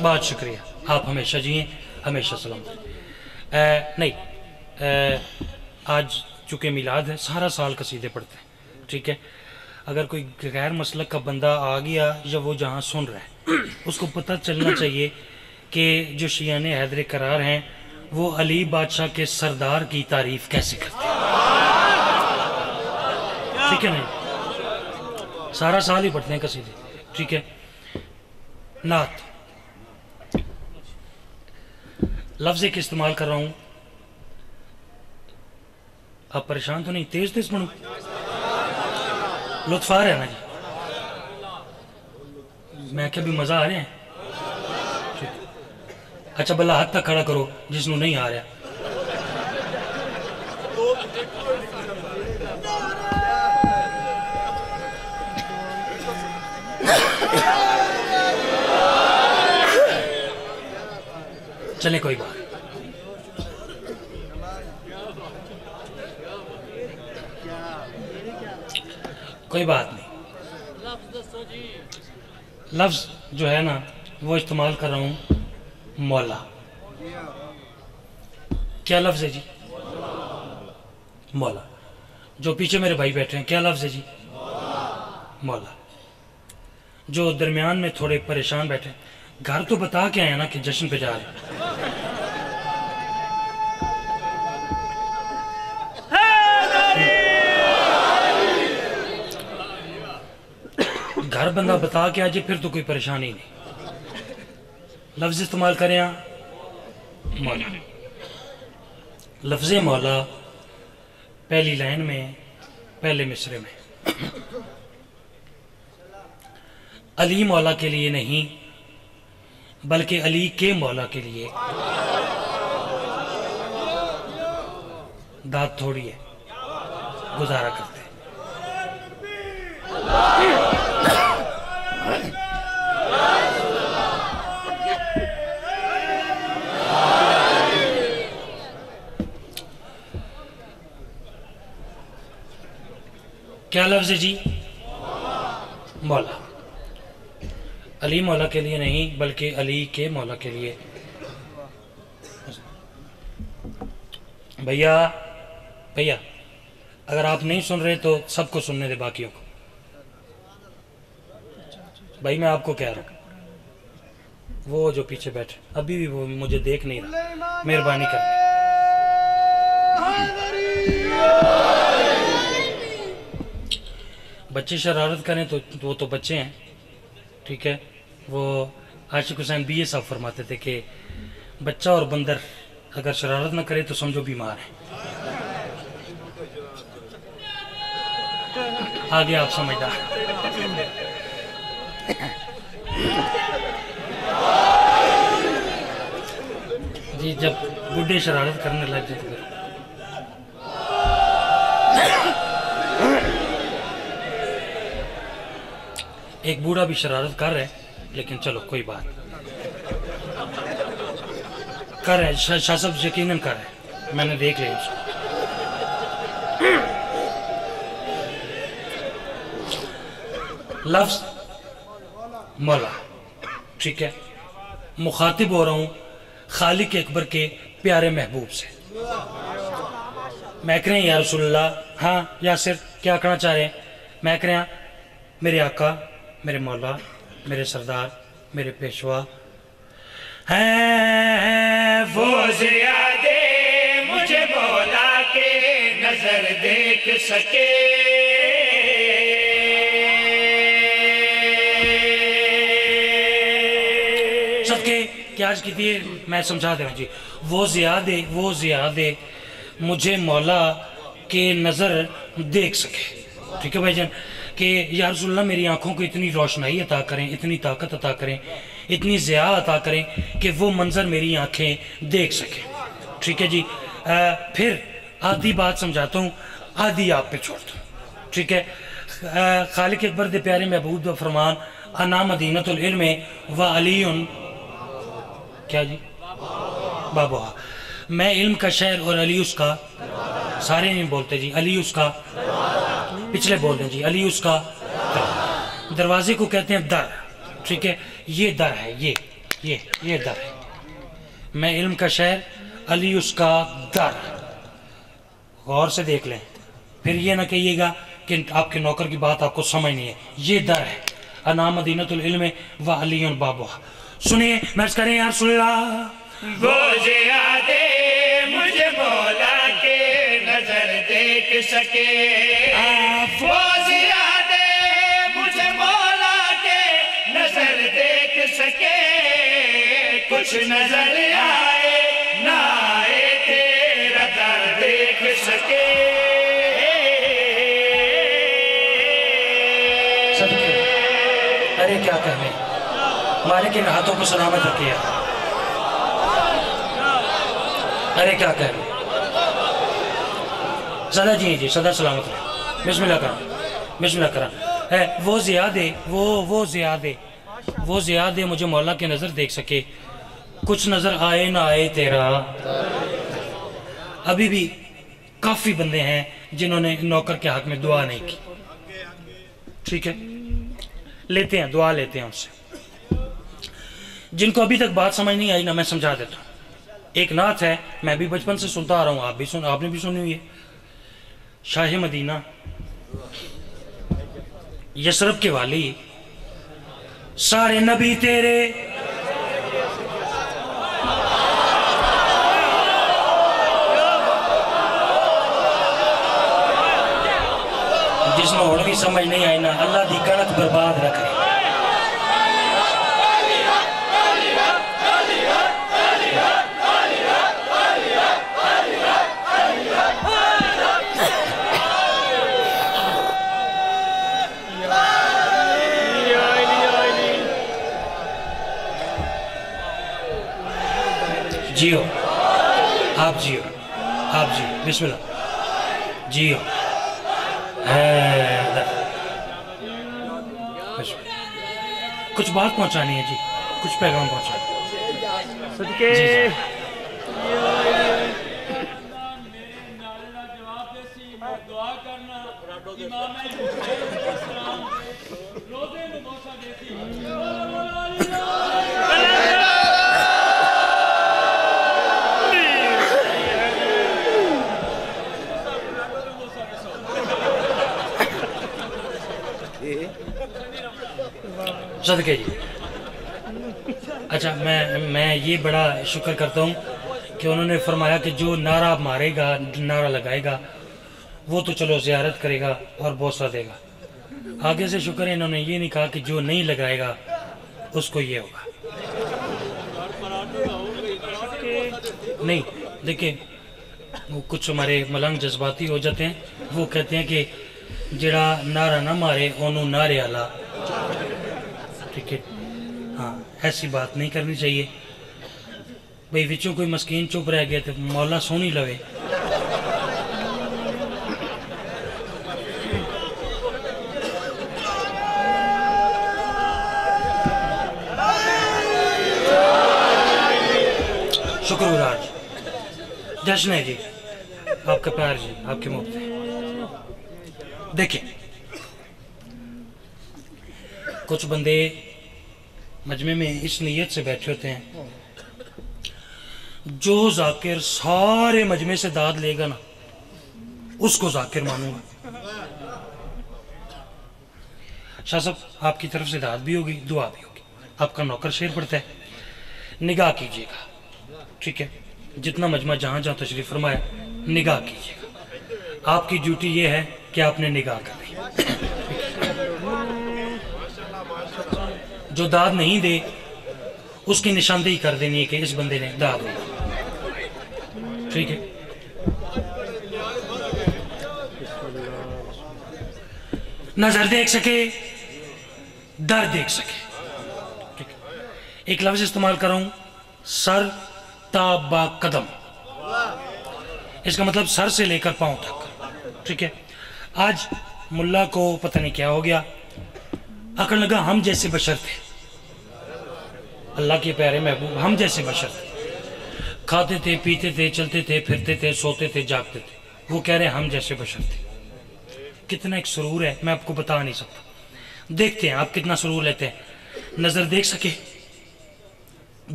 بہت شکریہ، آپ ہمیشہ جی ہیں، ہمیشہ سلامت۔ نہیں آج چونکہ میلاد ہے، سارا سال قصیدے پڑھتے ہیں، ٹھیک ہے؟ اگر کوئی غیر مسلک کا بندہ آ گیا یا وہ جہاں سن رہا ہے اس کو پتہ چلنا چاہیے کہ جو شیعان حیدر قرار ہیں وہ علی بادشاہ کے سردار کی تعریف کیسے کرتے ہیں، ٹھیک ہے؟ نہیں سارا سال ہی پڑھتے ہیں قصیدے، ٹھیک ہے؟ نعت لفظ ایک استعمال کر رہا ہوں، آپ پریشان تو نہیں؟ تیز تیز پڑھوں، لطف آ رہا ہے نا جی؟ میں کیا بھی مزہ آ رہے ہیں؟ اچھا بلا ہاتھ تک کھڑا کرو جس نو نہیں آ رہا۔ چلے کوئی بات کوئی بات نہیں، لفظ جو ہے نا وہ استعمال کر رہا ہوں مولا۔ کیا لفظ ہے جی؟ مولا۔ جو پیچھے میرے بھائی بیٹھے ہیں کیا لفظ ہے جی؟ مولا۔ جو درمیان میں تھوڑے پریشان بیٹھے ہیں، گھر تو بتا کے آئے نا کہ جشن پہ جا رہے ہیں، گھر جب بندہ بتا کے آجے پھر تو کوئی پریشانی نہیں. لفظ استعمال کریں مولا. لفظ مولا پہلی لائن میں پہلے مصرے میں علی مولا کے لیے نہیں بلکہ علی کے مولا کے لیے. داد تھوڑی ہے, گزارا کرتے ہیں. کیا لفظ ہے جی؟ مولا. علی مولا کے لیے نہیں بلکہ علی کے مولا کے لیے. بھیا اگر آپ نہیں سن رہے تو سب کو سننے دے, باقیوں کو. بھائی میں آپ کو کہہ رہا ہوں, وہ جو پیچھے بیٹھے ابھی بھی وہ مجھے دیکھ نہیں رہا, مہربانی کر دیں. بچے شرارت کریں تو وہ تو بچے ہیں, ٹھیک ہے. وہ عاشق حسین BA صاحب فرماتے تھے کہ بچہ اور بندر اگر شرارت نہ کرے تو سمجھو بیمار ہے. آگے آپ سمجھدار. جی جب بڈھے شرارت کرنے لگ جائے تو پھر ایک بوڑھا بھی شرارت کر رہے لیکن چلو کوئی بات کر رہے. شاہ صاحب یقیناً کر رہے, میں نے دیکھ لیا اس کو. لفظ مولا, ٹھیک ہے. مخاطب ہو رہا ہوں خالق اکبر کے پیارے محبوب سے. میں کہہ رہے ہیں یا رسول اللہ. ہاں یاسر کیا کہنا چاہ رہے ہیں؟ میں کہہ رہے ہیں میرے آقا, میرے مولا, میرے سردار, میرے پیشوا ہیں وہ زیادے مجھے مولا کے نظر دیکھ سکے. صدقے کیا عرض کی تھی میں سمجھا دے رہا ہوں جی. وہ زیادے مجھے مولا کے نظر دیکھ سکے, ٹھیک ہے بھائی جان. کہ یا رسول اللہ میری آنکھوں کو اتنی روشنائی عطا کریں, اتنی طاقت عطا کریں, اتنی ضیاء عطا کریں کہ وہ منظر میری آنکھیں دیکھ سکیں, ٹھیک ہے جی. پھر آدھی بات سمجھاتا ہوں, آدھی آپ پہ چھوڑتا ہوں, ٹھیک ہے. خالق اکبر دے پیارے محبوب دا فرمان انا مدینۃ العلم و علی کیا جی بابا, میں علم کا شہر اور علی اس کا. سارے نہیں بولتے جی, علی اس کا. پچھلے بول دیں جی, علی اس کا. دروازے کو کہتے ہیں در, ٹھیک ہے. یہ در ہے, یہ در ہے. میں علم کا شہر, علی اس کا در. غور سے دیکھ لیں, پھر یہ نہ کہیے گا کہ آپ کے نوکر کی بات آپ کو سمجھ نہیں ہے. یہ در ہے, انا مدینۃ العلم و علی بابوہا. سنیے مرض کریں یا رسول اللہ. وہ زیادے مجھے مولا کے نظر دیکھ سکے. وہ زیادے مجھے مولا کے نظر دیکھ سکے. کچھ نظر آئے نہ آئے تیرا در دیکھ سکے. ارے کیا کہنے, مالک ان ہاتھوں کو سلامت رکھیا. ارے کیا کہنے, صدا جی صدا سلامت رہے. بسم اللہ کریں. وہ زیادے مجھے مولا کے نظر دیکھ سکے. کچھ نظر آئے نہ آئے تیرا. ابھی بھی کافی بندے ہیں جنہوں نے نوکر کے حق میں دعا نہیں کی, ٹھیک ہے. لیتے ہیں دعا, لیتے ہیں ان سے. جن کو ابھی تک بات سمجھ نہیں آئی نا, میں سمجھا دیتا ہوں. ایک نعت ہے, میں بھی بچپن سے سنتا آ رہا ہوں, آپ نے بھی سنی ہوئی ہے. شاہ مدینہ یثرب کے والی, سارے نبی تیرے جس میں ہون بھی سمجھ نہیں آئی نا, اللہ دی کڑک برباد رکھے. آپ جی ہو، آپ جی بسم اللہ جی ہو کچھ بات پہنچانی ہے جی، کچھ پیغام پہنچانا صدقے جی جی صدقے جی اچھا میں یہ بڑا شکر کرتا ہوں کہ انہوں نے فرمایا کہ جو نعرہ مارے گا، نعرہ لگائے گا وہ تو چلو زیارت کرے گا اور بوسہ دے گا. آگے سے شکر ہے انہوں نے یہ نہیں کہا کہ جو نہیں لگائے گا اس کو یہ ہوگا. نہیں دیکھیں وہ کچھ ہمارے ملنگ جذباتی ہو جاتے ہیں، وہ کہتے ہیں کہ جڑا نعرہ نہ مارے انہوں نعرے آلا. ٹھیک ہے ہاں ایسی بات نہیں کرنی چاہیے بھئی وچوں کوئی مسکین چپ رہ گیا تو مولا سونی لوے. شکر گزار جی، جشن ہے جی، آپ کا پیار جی، آپ کے محبت ہے. دیکھیں کچھ بندے مجمع میں اس نیت سے بیٹھے ہوتے ہیں جو ذاکر سارے مجمع سے داد لے گا نا اس کو ذاکر مانوں گا. شاہ صاحب آپ کی طرف سے داد بھی ہوگی، دعا بھی ہوگی. آپ کا نوکر شعر پڑھتا ہے، نگاہ کیجئے گا. ٹھیک ہے جتنا مجمع جہاں جہاں تشریف فرمایا نگاہ کیجئے گا. آپ کی ڈیوٹی یہ ہے کہ آپ نے نگاہ کرنی. جو داد نہیں دے اس کی نشاندہی کر دینی ہے کہ اس بندے نے داد دی. ٹھیک ہے نظر دیکھ سکے، در دیکھ سکے. ٹھیک ہے ایک لفظ استعمال کروں، سر تا با قدم. اس کا مطلب سر سے لے کر پاؤں تک. ٹھیک ہے آج ملا کو پتہ نہیں کیا ہو گیا، عقل لگا ہم جیسے بشر تھے. اللہ کے پیارے محبوب ہم جیسے بشر تھے، کھاتے تھے، پیتے تھے، چلتے تھے، پھرتے تھے، سوتے تھے، جاگتے تھے. وہ کہہ رہے ہیں ہم جیسے بشر تھے. کتنا ایک سرور ہے میں آپ کو بتا نہیں سکتا. دیکھتے ہیں آپ کتنا سرور لیتے ہیں. نظر دیکھ سکے،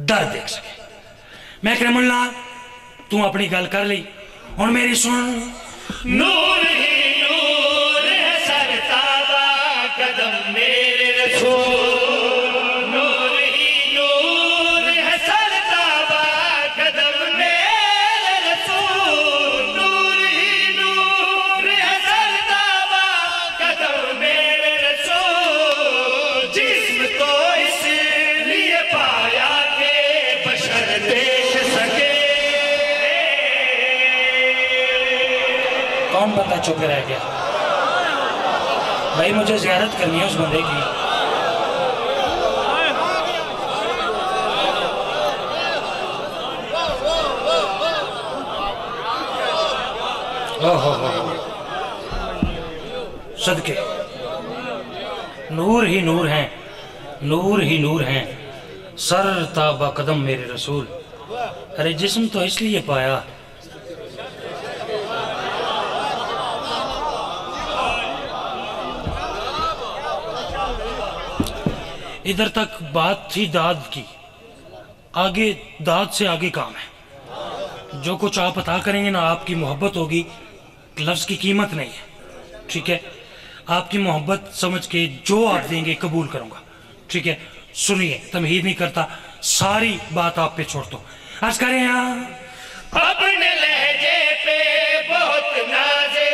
در دیکھ سکے. میں کرم اللہ تو اپنی گل کر لی اور میری سن. نور ہی نور ہے سر تابا قدم میرے رسول. نور ہی نور ہے سر تابا قدم میرے رسول. نور ہی نور ہے سر تابا قدم میرے رسول. جسم تو اس لیے پایا کہ بشر دیکھ سکے. کون بندہ چپ رہ گیا بھائی؟ مجھے زیارت کرنی ہے اس بندے کی. صدقے نور ہی نور ہیں، نور ہی نور ہیں، سر تا با قدم میرے رسول. ارے جسم تو اس لیے پایا ادھر تک بات تھی داد کی، آگے داد سے آگے کام ہے. جو کچھ آپ عطا کریں گے نا آپ کی محبت ہوگی، لفظ کی قیمت نہیں ہے. ٹھیک ہے آپ کی محبت سمجھ کے جو آپ دیں گے قبول کروں گا. ٹھیک ہے سنیے، تمہید نہیں کرتا، ساری بات آپ پہ چھوڑتا ہوں. عرض کریں یہاں اپنے لہجے پہ بہت نازے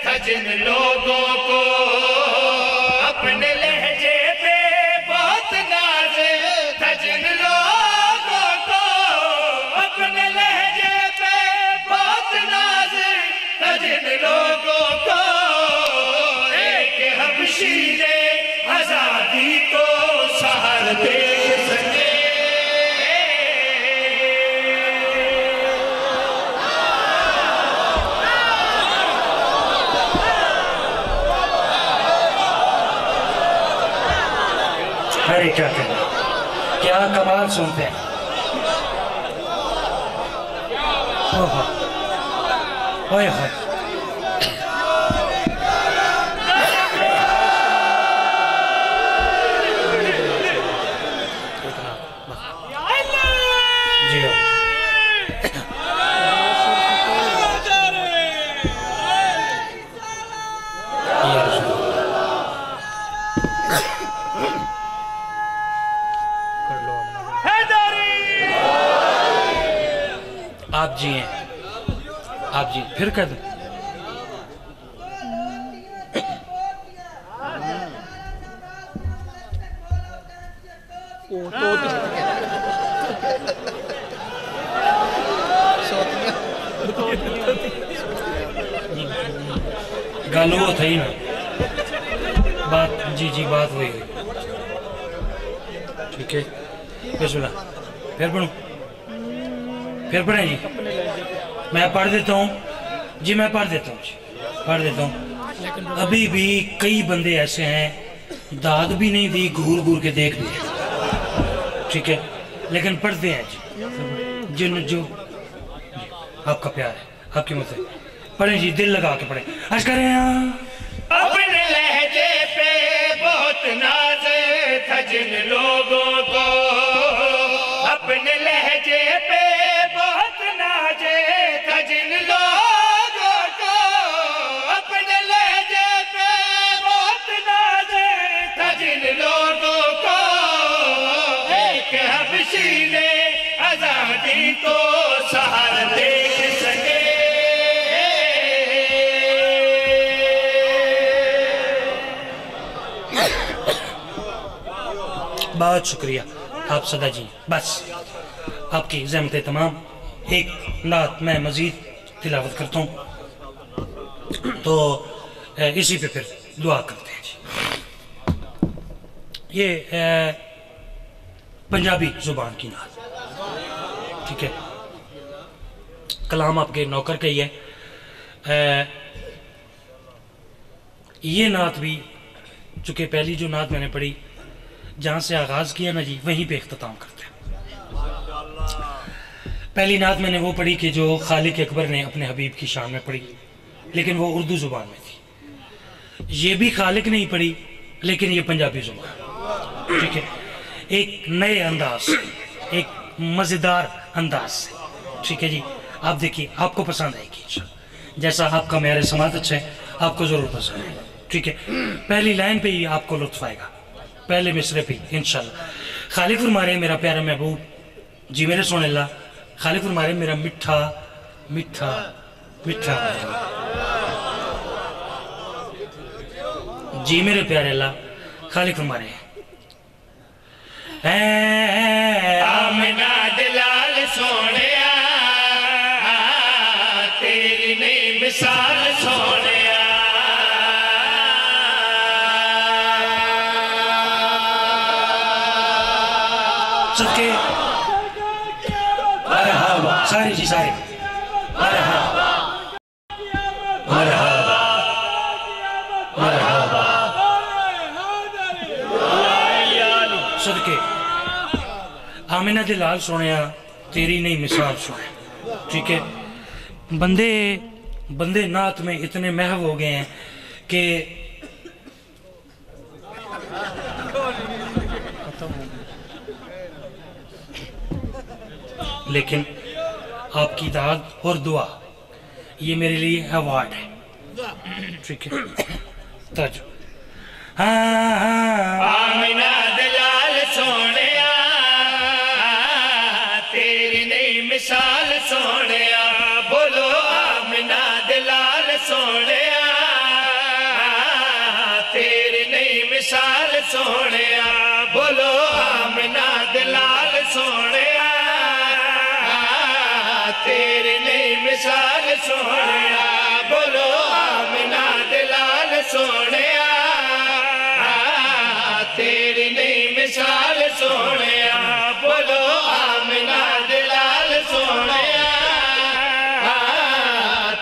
تھا جن لوگوں کو. اپنے لہجے پہ بہت نازے تھا جن لوگوں کو. اپنے لہجے پہ بہت نازے تھا جن لوگوں کو. ایک حبشی نے آزادی کو سہر دیکھ سکے. ارے کیا کہنا، کیا کمال سنتے ہیں. اوہ اوہ جی ہاں. آپ جی ہیں، آپ جی پھر کر دیں. گل وہ تھی نا بات، جی جی بات وہی ہوئی. ٹھیک ہے بسم اللہ. پھر پڑھوں، پھر پڑھیں جی. میں پڑھ دیتا ہوں جی، میں پڑھ دیتا ہوں جی، پڑھ دیتا ہوں. ابھی بھی کئی بندے ایسے ہیں داد بھی نہیں دی، گھور گھور کے دیکھ لیا. ٹھیک ہے لیکن پڑھتے ہیں جی. جن جو آپ کا پیار ہے، آپ کی مت ہے. پڑھیں جی، دل لگا کے پڑھیں. عرض کریں اپنے لہجے پہ بہت ناز تھا جن لوگوں کو، اپنے لہجے پہ بہت ناز تھا جن لوگوں کو، اپنے لہجے پہ بہت ناز تھا جن لوگوں کو، ایک حبشی نے آزادی کو سہار دیکھ سکے. بہت شکریہ آپ صدا جی. بس آپ کی زحمت تمام. ایک نعت میں مزید تلاوت کرتا ہوں تو اسی پہ پھر دعا کرتے ہیں جی. یہ پنجابی زبان کی نعت. ٹھیک ہے، کلام آپ کے نوکر کا ہی ہے. یہ نعت بھی چونکہ پہلی جو نعت میں نے پڑھی جہاں سے آغاز کیا نا جی، وہیں پہ اختتام کرتے ہیں. پہلی نعت میں نے وہ پڑھی کہ جو خالق اکبر نے اپنے حبیب کی شان میں پڑھی، لیکن وہ اردو زبان میں تھی. یہ بھی خالق نہیں پڑھی لیکن یہ پنجابی زبان. ٹھیک ہے، ایک نئے انداز، ایک مزیدار انداز سے. ٹھیک ہے جی، آپ دیکھیے آپ کو پسند آئے گی انشاءاللہ. جیسا آپ کا معیار سماعت اچھا ہے آپ کو ضرور پسند آئے گا. ٹھیک ہے، پہلی لائن پہ ہی آپ کو لطف آئے گا، پہلے مصرے پہ انشاءاللہ. خالق فرما رہے میرا پیارا محبوب جی میرے سونے اللہ. خالق فرما رہے میرا مٹھا مٹھا مٹھا جی میرے پیارے اللہ. خالق فرما رہے ہیں آمنہ دلال سونیا تیری نئی مثال سونیا. صدقے مرحبا سارے جی سارے مرحبا مرحبا مرحبا. صدقے آمنہ دلال سونیا تیری نئی مثال سونے. ٹھیک ہے، بندے نعت میں اتنے محو ہو گئے ہیں کہ لیکن آپ کی داد اور دعا یہ میرے لیے ایوارڈ ہے. ٹھیک ہے، توجہ. آمنہ دلال سونیا تیری نئی مثال سونیا. بولو آمنہ دلال سونیا تیری نئی مثال سونیا. بولو آمنہ دلال سونیا تیری نئی مثال سونیا. بولو آمنہ دلال سونیا تیری نئی مثال سونیا. بولو آمنہ دلال سونیا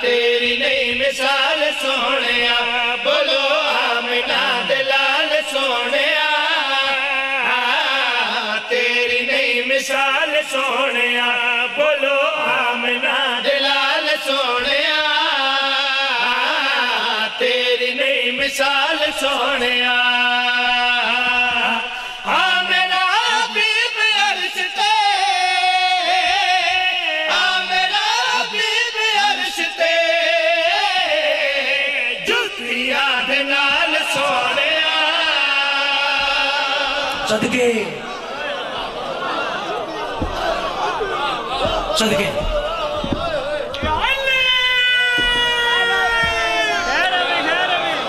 تیری نئی مثال سونیا. بولو آمنہ دلال سونیا مثال سونے میرا حبیب عرش تے میرا حبیب عرش تے جتیاں دے نال سونے صدقے صدقے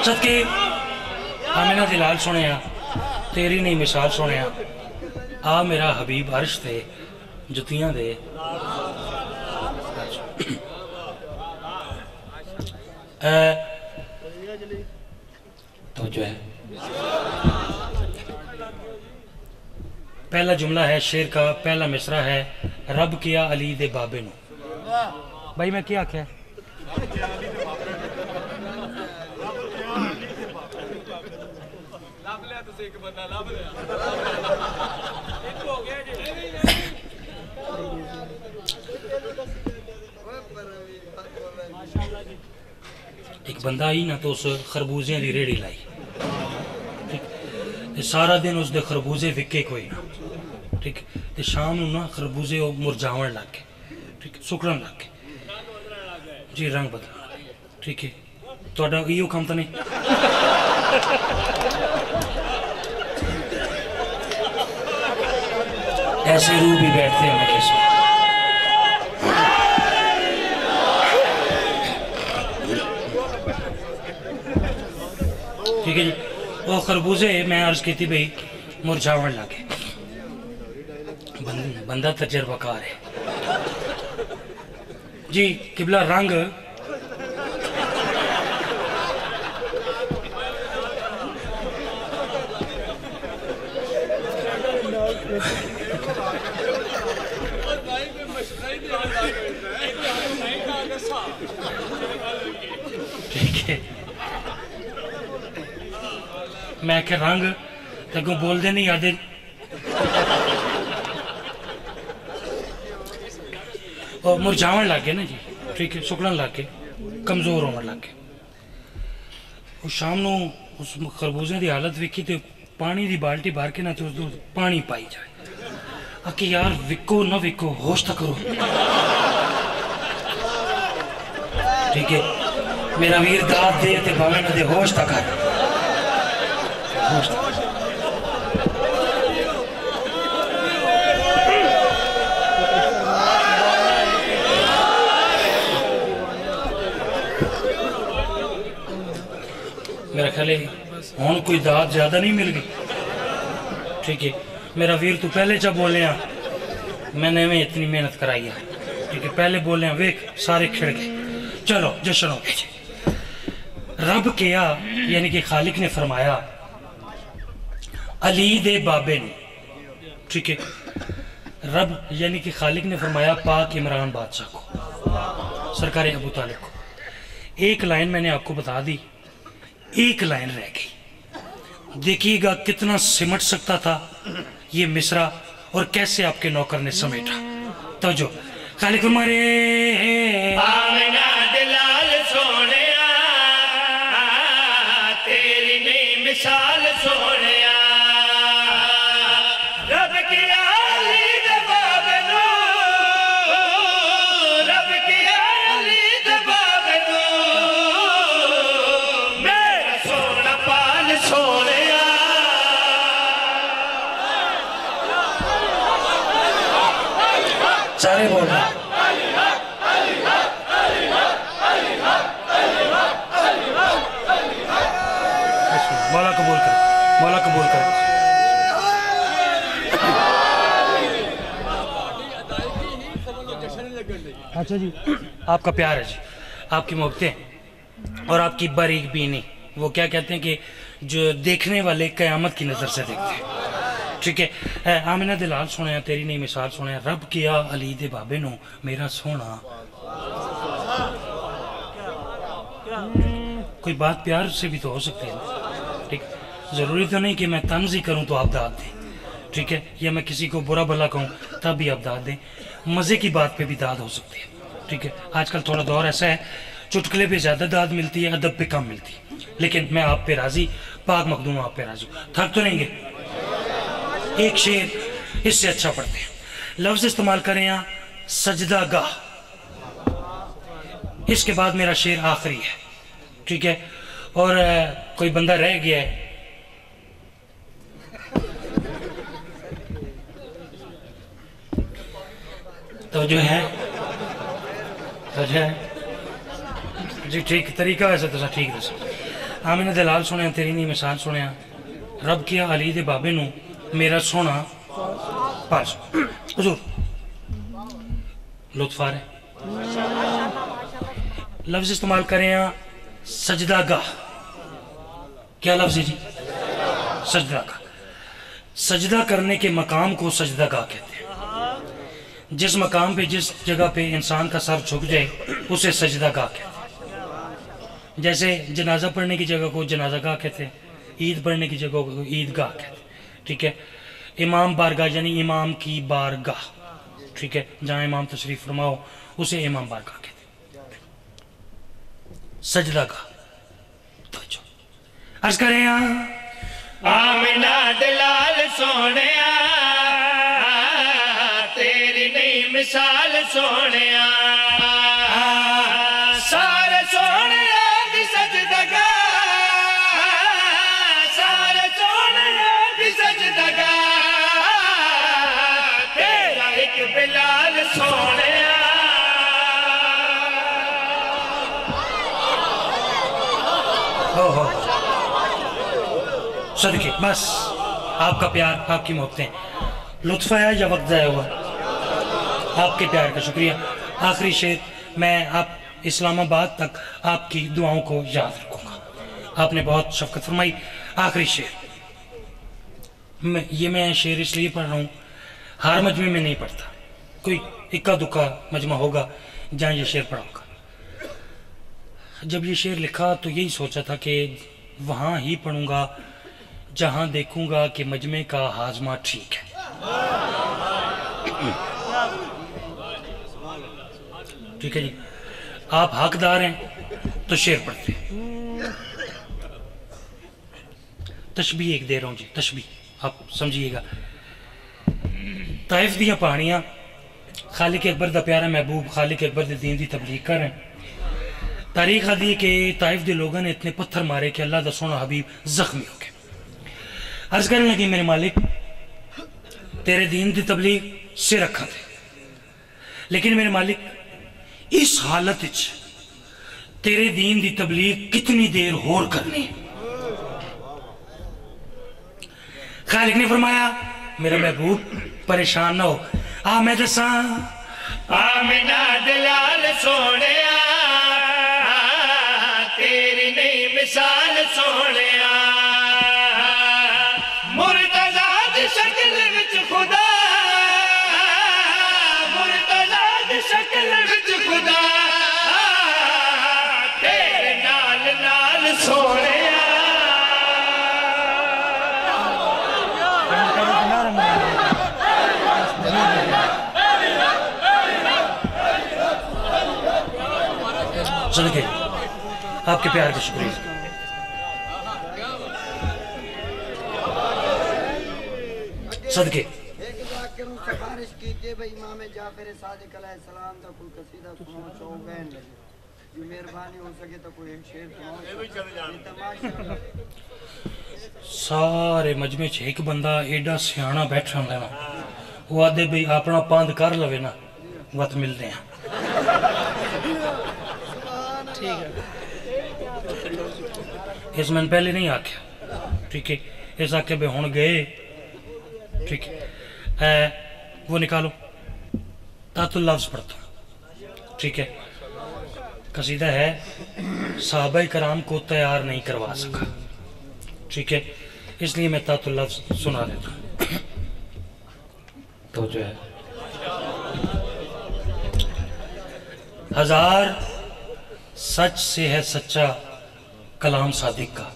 صدقے آمینہ دلال سنے تیری نہیں مثال سنے آ میرا حبیب عرش تے جتیاں دے تو جو ہے پہلا جملہ ہے شعر کا پہلا مصرع ہے رب کیا علی دے بابے نو بھائی میں کیا کیا ایک بندہ آئی نا تو اس خربوزیاں دی ریڑی لائی سارا دن اس دے خربوزے وکے کوئی نا ٹھیک شام نو نا خربوزے مرجاون لگ کے ٹھیک سکڑن لگ کے جی رنگ بدلن لگ ٹھیک ہے تہاڈا ایو کام تو نہیں ایسے روح بھی بیٹھتے ہیں میں کسی ٹھیک ہے جی وہ خربوزے میں عرض کی تھی بھئی مرجاون لگے بندہ تجربہ کار ہے جی قبلہ رنگ ٹھیک ہے میں کہ رنگ تکوں بول دے نہیں یادیں اور مرجاون لگ گئے نا جی ٹھیک ہے سکڑن لگ گئے کمزور ہونے لگ گئے اور شام نو اس خربوزے دی حالت ویکھی تے پانی دی بالٹی بھر کے نا تو پانی پائی جائے کہ یار وکو نہ وکو ہوش تک کرو ٹھیک ہے میرا ویر داد دے تے باوے نہ دے ہوش تک کر ہوش تک میرا خیال ہے ہون کوئی داد زیادہ نہیں مل گئی ٹھیک ہے میرا ویر تو پہلے جب بولے ہیں میں نے میں اتنی محنت کرائی ہے ٹھیک ہے پہلے بولے ہیں ویک سارے کھڑ گئے چلو جشن ہو گئے جی رب کیا یعنی کہ خالق نے فرمایا علی دے بابے نے ٹھیک ہے رب یعنی کہ خالق نے فرمایا پاک عمران بادشاہ کو سرکار ابو طالب کو ایک لائن میں نے آپ کو بتا دی ایک لائن رہ گئی دیکھیے گا کتنا سمٹ سکتا تھا یہ مصرع اور کیسے آپ کے نوکر نے سمیٹا توجہ خالق ہمارے آمینہ دلال سونے تیری نہیں مثال سونے رب کی علی دے بابے نو رب کی علی دے بابے نو میرا سونا پال سونے سارے بولنا مولا قبول کر مولا قبول کر اچھا جی آپ کا پیار ہے جی آپ کی محبتیں اور آپ کی باریک بینی وہ کیا کہتے ہیں کہ جو دیکھنے والے قیامت کی نظر سے دیکھتے ہیں ٹھیک ہے آمینہ دلال سنے ہیں تیری نہیں مثال سنے ہیں رب کیا علی دے بابے نو میرا سونا کوئی بات پیار سے بھی تو ہو سکتی ہے ٹھیک ضروری تو نہیں کہ میں طنز ہی کروں تو آپ داد دیں ٹھیک ہے یا میں کسی کو برا بھلا کہوں تب بھی آپ داد دیں مزے کی بات پہ بھی داد ہو سکتی ہے ٹھیک ہے آج کل تھوڑا دور ایسا ہے چٹکلے پہ زیادہ داد ملتی ہے ادب پہ کم ملتی ہے لیکن میں آپ پہ راضی، پاک مخدوم آپ پہ راضی ہوں. تھک تو نہیں گے؟ ایک شعر اس سے اچھا پڑھتے ہیں. لفظ استعمال کریں یہاں سجدہ گاہ. اس کے بعد میرا شعر آخری ہے، ٹھیک ہے؟ اور کوئی بندہ رہ گیا ہے، تو جو ہے جی ٹھیک طریقہ ویسے تو ٹھیک دس. آمینہ دلال سنیا تیری نہیں مثال سنیا، رب کیا علی دے بابے نو میرا سونا پاس. حضور لطف آ رہے. لفظ استعمال کریں یہاں سجدہ گاہ. کیا لفظ ہے جی؟ سجدہ گاہ. سجدہ کرنے کے مقام کو سجدہ گاہ کہتے ہیں. جس مقام پہ، جس جگہ پہ انسان کا سر جھک جائے اسے سجدہ گاہ کہتے ہیں. جیسے جنازہ پڑھنے کی جگہ کو جنازہ گاہ کہتے ہیں، عید پڑھنے کی جگہ کو عید گاہ کہتے ہیں، ٹھیک ہے؟ امام بارگاہ یعنی امام کی بارگاہ، ٹھیک ہے؟ جہاں امام تشریف فرماؤ اسے امام بارگاہ کہتے ہیں. سجدہ گاہ. توجہ عرض کریں یہاں آمینہ دلال سونیا تیری نہیں مثال سونیا سارے سونیا دی سجدہ گاہ سارے سونیا دی سجدہ گاہ تیرا ایک بلال سونیا صدقے. بس آپ کا پیار، آپ کی محبتیں. لطف آیا یا وقت ضائع ہوا؟ آپ کے پیار کا شکریہ. آخری شعر میں آپ اسلام آباد تک آپ کی دعاؤں کو یاد رکھوں گا. آپ نے بہت شفقت فرمائی. آخری شعر میں شعر اس لیے پڑھ رہا ہوں، ہر مجمع میں نہیں پڑھتا، کوئی اکا دکا مجمع ہوگا جہاں یہ شعر پڑھاؤں گا. جب یہ شعر لکھا تو یہی سوچا تھا کہ وہاں ہی پڑھوں گا جہاں دیکھوں گا کہ مجمع کا ہاضمہ ٹھیک ہے. ٹھیک ہے جی، آپ حقدار ہیں تو شعر پڑھتے ہیں. تشبیہ ایک دے رہا ہوں جی، تشبیہ آپ سمجھیے گا. طائف دیاں پہاڑیاں خالق اکبر دا پیارا محبوب خالق اکبر دے دین دی تبلیغ کر رہے ہیں. تاریخ آدھی کہ طائف دے لوگوں نے اتنے پتھر مارے کہ اللہ دا سونا حبیب زخمی ہو گئے. عرض کرنے لگی میرے مالک تیرے دین دی تبلیغ سے رکھا تھے، لیکن میرے مالک اس حالت تیرے دین دی تبلیغ کتنی دیر ہور کرنی. خالق نے فرمایا میرا محبوب پریشان نہ ہو، میں دساں آمینہ دلال سونیا تیری نہیں مثال سونیا مرتضیٰ دی شکل وچ خدا مرتضیٰ دی شکل وچ خدا تیرے نال نال سونیا صدقے آپ کے پیار کا شکریہ. صدقے سفارش کیجئے بھئی امام جعفر صادق علیہ السلام دا کوئی قصیدہ سنو چوبین لگے جو مہربانی ہو سکے تو کوئی ایک شعر سنو. سارے مجمع چ ایک بندہ ایڈا سیانا بیٹھا ہوں نا، وہ آدھے بھئی اپنا پاند کر لوے نا وقت ملتے ہیں. اس میں پہلے نہیں آکھیا، ٹھیک ہے؟ اس آکھے بے ہون گئے، ٹھیک ہے؟ وہ نکالو تات اللفظ پڑھتا ہوں، ٹھیک ہے؟ قصیدہ ہے صحابہ کرام کو تیار نہیں کروا سکا، ٹھیک ہے؟ اس لیے میں تات اللفظ سنا دیتا ہوں. تو جو ہے ہزار سچ سے ہے سچا کلام صادق کا،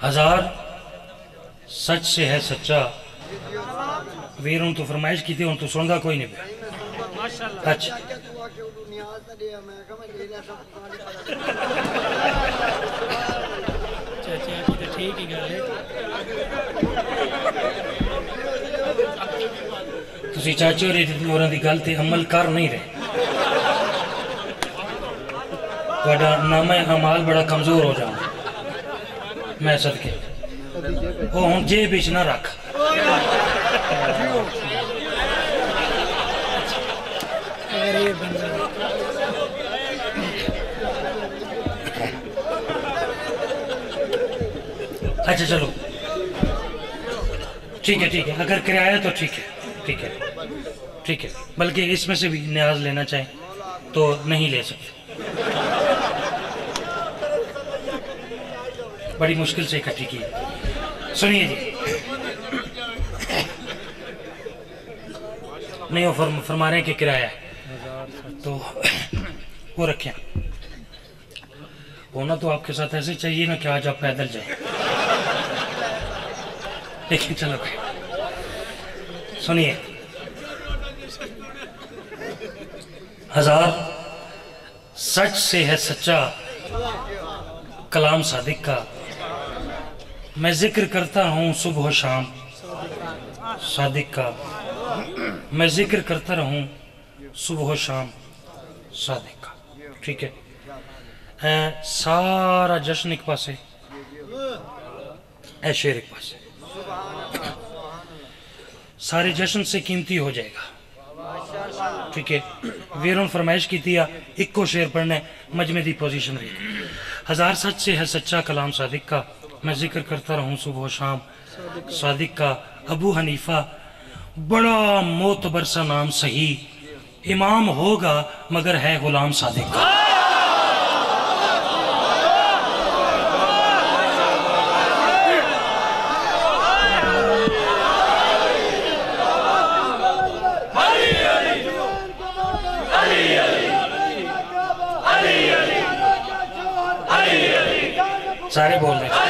ہزار سچ سے ہے سچا. ویر ہوں تو فرمائش کی تھی، ہوں تو سنگا کوئی نہیں پہ. اچھا کیا تو آ کے اردو نیاز نہ دیا میں کہا میں لے لیا سب پانی پڑا چاچا کی تو ٹھیک ہی گل ہے تسی چاچے اور دی گل تے عمل کر نہیں رہے تہاڈا نامہ اعمال بڑا کمزور ہو جانا میں صدقے وہ ہن جیب وچ نہ رکھ اگر یہ بندہ اچھا چلو ٹھیک ہے اگر کرایہ تو ٹھیک ہے بلکہ اس میں سے بھی نیاز لینا چاہیں تو نہیں لے سکتے بڑی مشکل سے اکٹھی کی سنیے جی نہیں وہ فرما رہے ہیں کہ کرایہ ہے تو وہ رکھیں ہونا تو آپ کے ساتھ ایسے چاہیے نا کہ آج آپ پیدل جائیں لیکن چلو سنیے 1000 سچ سے ہے سچا کلام صادق کا میں ذکر کرتا ہوں صبح و شام صادق کا میں ذکر کرتا رہوں صبح و شام صادق کا ٹھیک ہے سارا جشن ایک پاس ہے اے شیر ایک پاس ہے سارے جشن سے قیمتی ہو جائے گا ٹھیک ہے ویرون فرمائش کی تھی ایک کو شیر پڑھنے مجمع دی پوزیشن رہی 1000 سچ سے ہے سچا کلام صادق کا میں ذکر کرتا رہوں صبح و شام صادق کا ابو حنیفہ بڑا معتبر سا نام صحیح امام ہوگا مگر ہے غلام صادق کا سارے بول رہے ہیں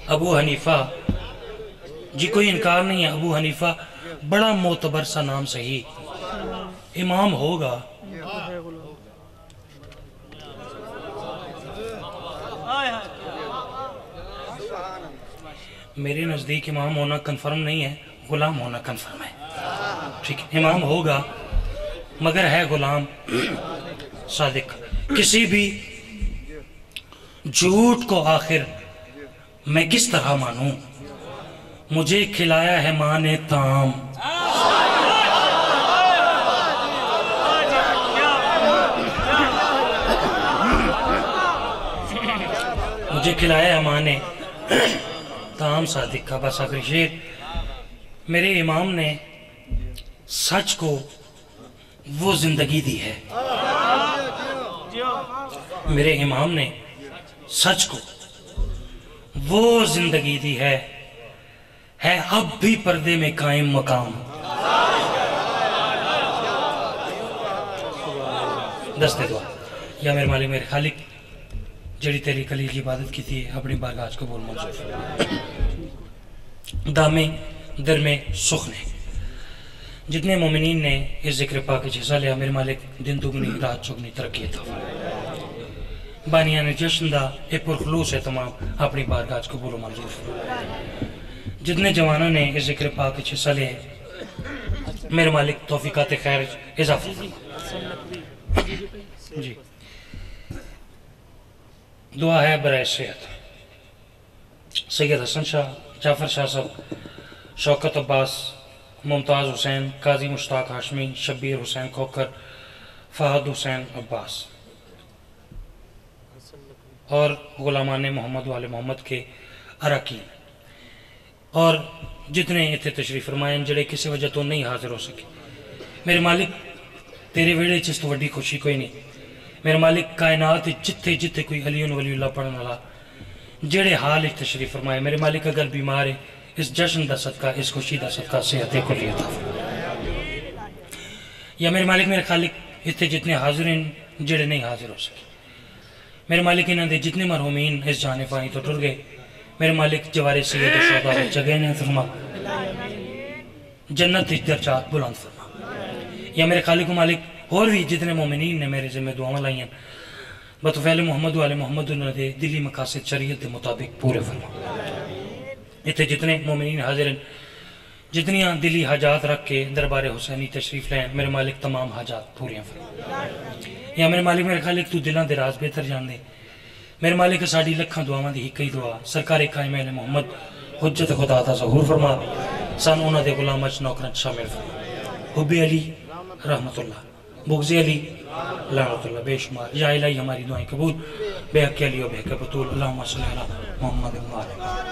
ابو حنیفہ جی کوئی انکار نہیں ہے ابو حنیفہ بڑا معتبر سا نام صحیح امام ہوگا میرے نزدیک امام ہونا کنفرم نہیں ہے غلام ہونا کنفرم ہے ٹھیک ہے امام ہوگا مگر ہے غلام صادق کسی بھی جھوٹ کو آخر میں کس طرح مانوں مجھے کھلایا ہے ماں نے طعام مجھے کھلایا ہے ماں نے طعام صادق کا بس آخری شیر میرے امام نے سچ کو وہ زندگی دی ہے میرے امام نے سچ کو وہ زندگی دی ہے اب بھی پردے میں قائم مقام دست دعا یا میرے مالک میرے خالق جڑی تیری کلیل کی عبادت کی تھی اپنی بارگاہ کو بول منظور دامے در میں سخنے جتنے مومنین نے اس ذکر پاک حصہ لیا میرے مالک دن دگنی رات چگنی ترقی تھا بانیان جشن دا اے پرخلوص ہے تمام اپنی بارگاہ کو بولو منظور جتنے جوانوں نے اس ذکر پاک حصہ لیا میرے مالک توفیقات خیر اضافہ جی دعا ہے برائے صحت سید حسن شاہ جعفر شاہ صاحب شوکت عباس ممتاز حسین قاضی مشتاق ہاشمی شبیر حسین کھوکر فہد حسین عباس اور غلامان محمد والے محمد کے اراکین اور جتنے اتنے تشریف فرمائیں جڑے کسی وجہ تو نہیں حاضر ہو سکے میرے مالک تیرے ویڑے چس تو وڈی خوشی کوئی نہیں میرے مالک کائنات جتھے جتھے کوئی علی ولی اللہ پڑھنے والا جڑے حال تشریف فرمائے میرے مالک اگر بیمار ہے اس جشن دا صدقہ اس خوشی دا صدقہ صحت کو لیا تھا یا میرے مالک میرے خالق اتنے جتنے حاضر ہیں جڑے نہیں حاضر ہو سکے میرے مالک انہوں نے جتنے مرحومین اس جانب آئیں تو ٹر گئے میرے مالک جوار سید و شہداء جگہ نے فرما جنت درجات بلند فرما یا میرے خالق و مالک اور بھی جتنے مومنین نے میرے ذمہ دعاؤں لائیں بطفیل محمد والے محمد انہوں نے دلی مقاصد شریعت کے مطابق پورے فرما اتنے جتنے مومنین حاضر ہیں جتنیاں دلی حاجات رکھ کے دربار حسینی تشریف لائیں میرے مالک تمام حاجات پوریاں فرما یا میرے مالک میرے خالق تو دلان دے راز بہتر جان دے میرے مالک ساڑی لکھاں دعاواں دی ہی دعا سرکار قائم اہل محمد حجت خدا تا ظہور فرما سان انہاں دے غلامچ نوکرن شامل فرما حب علی رحمت اللہ بغض علی لعنت اللہ بے شمار یا الہی ہماری دعائیں قبول بے حق علی و بے حق بطول اللہم صلی اللہ محمد و علیہ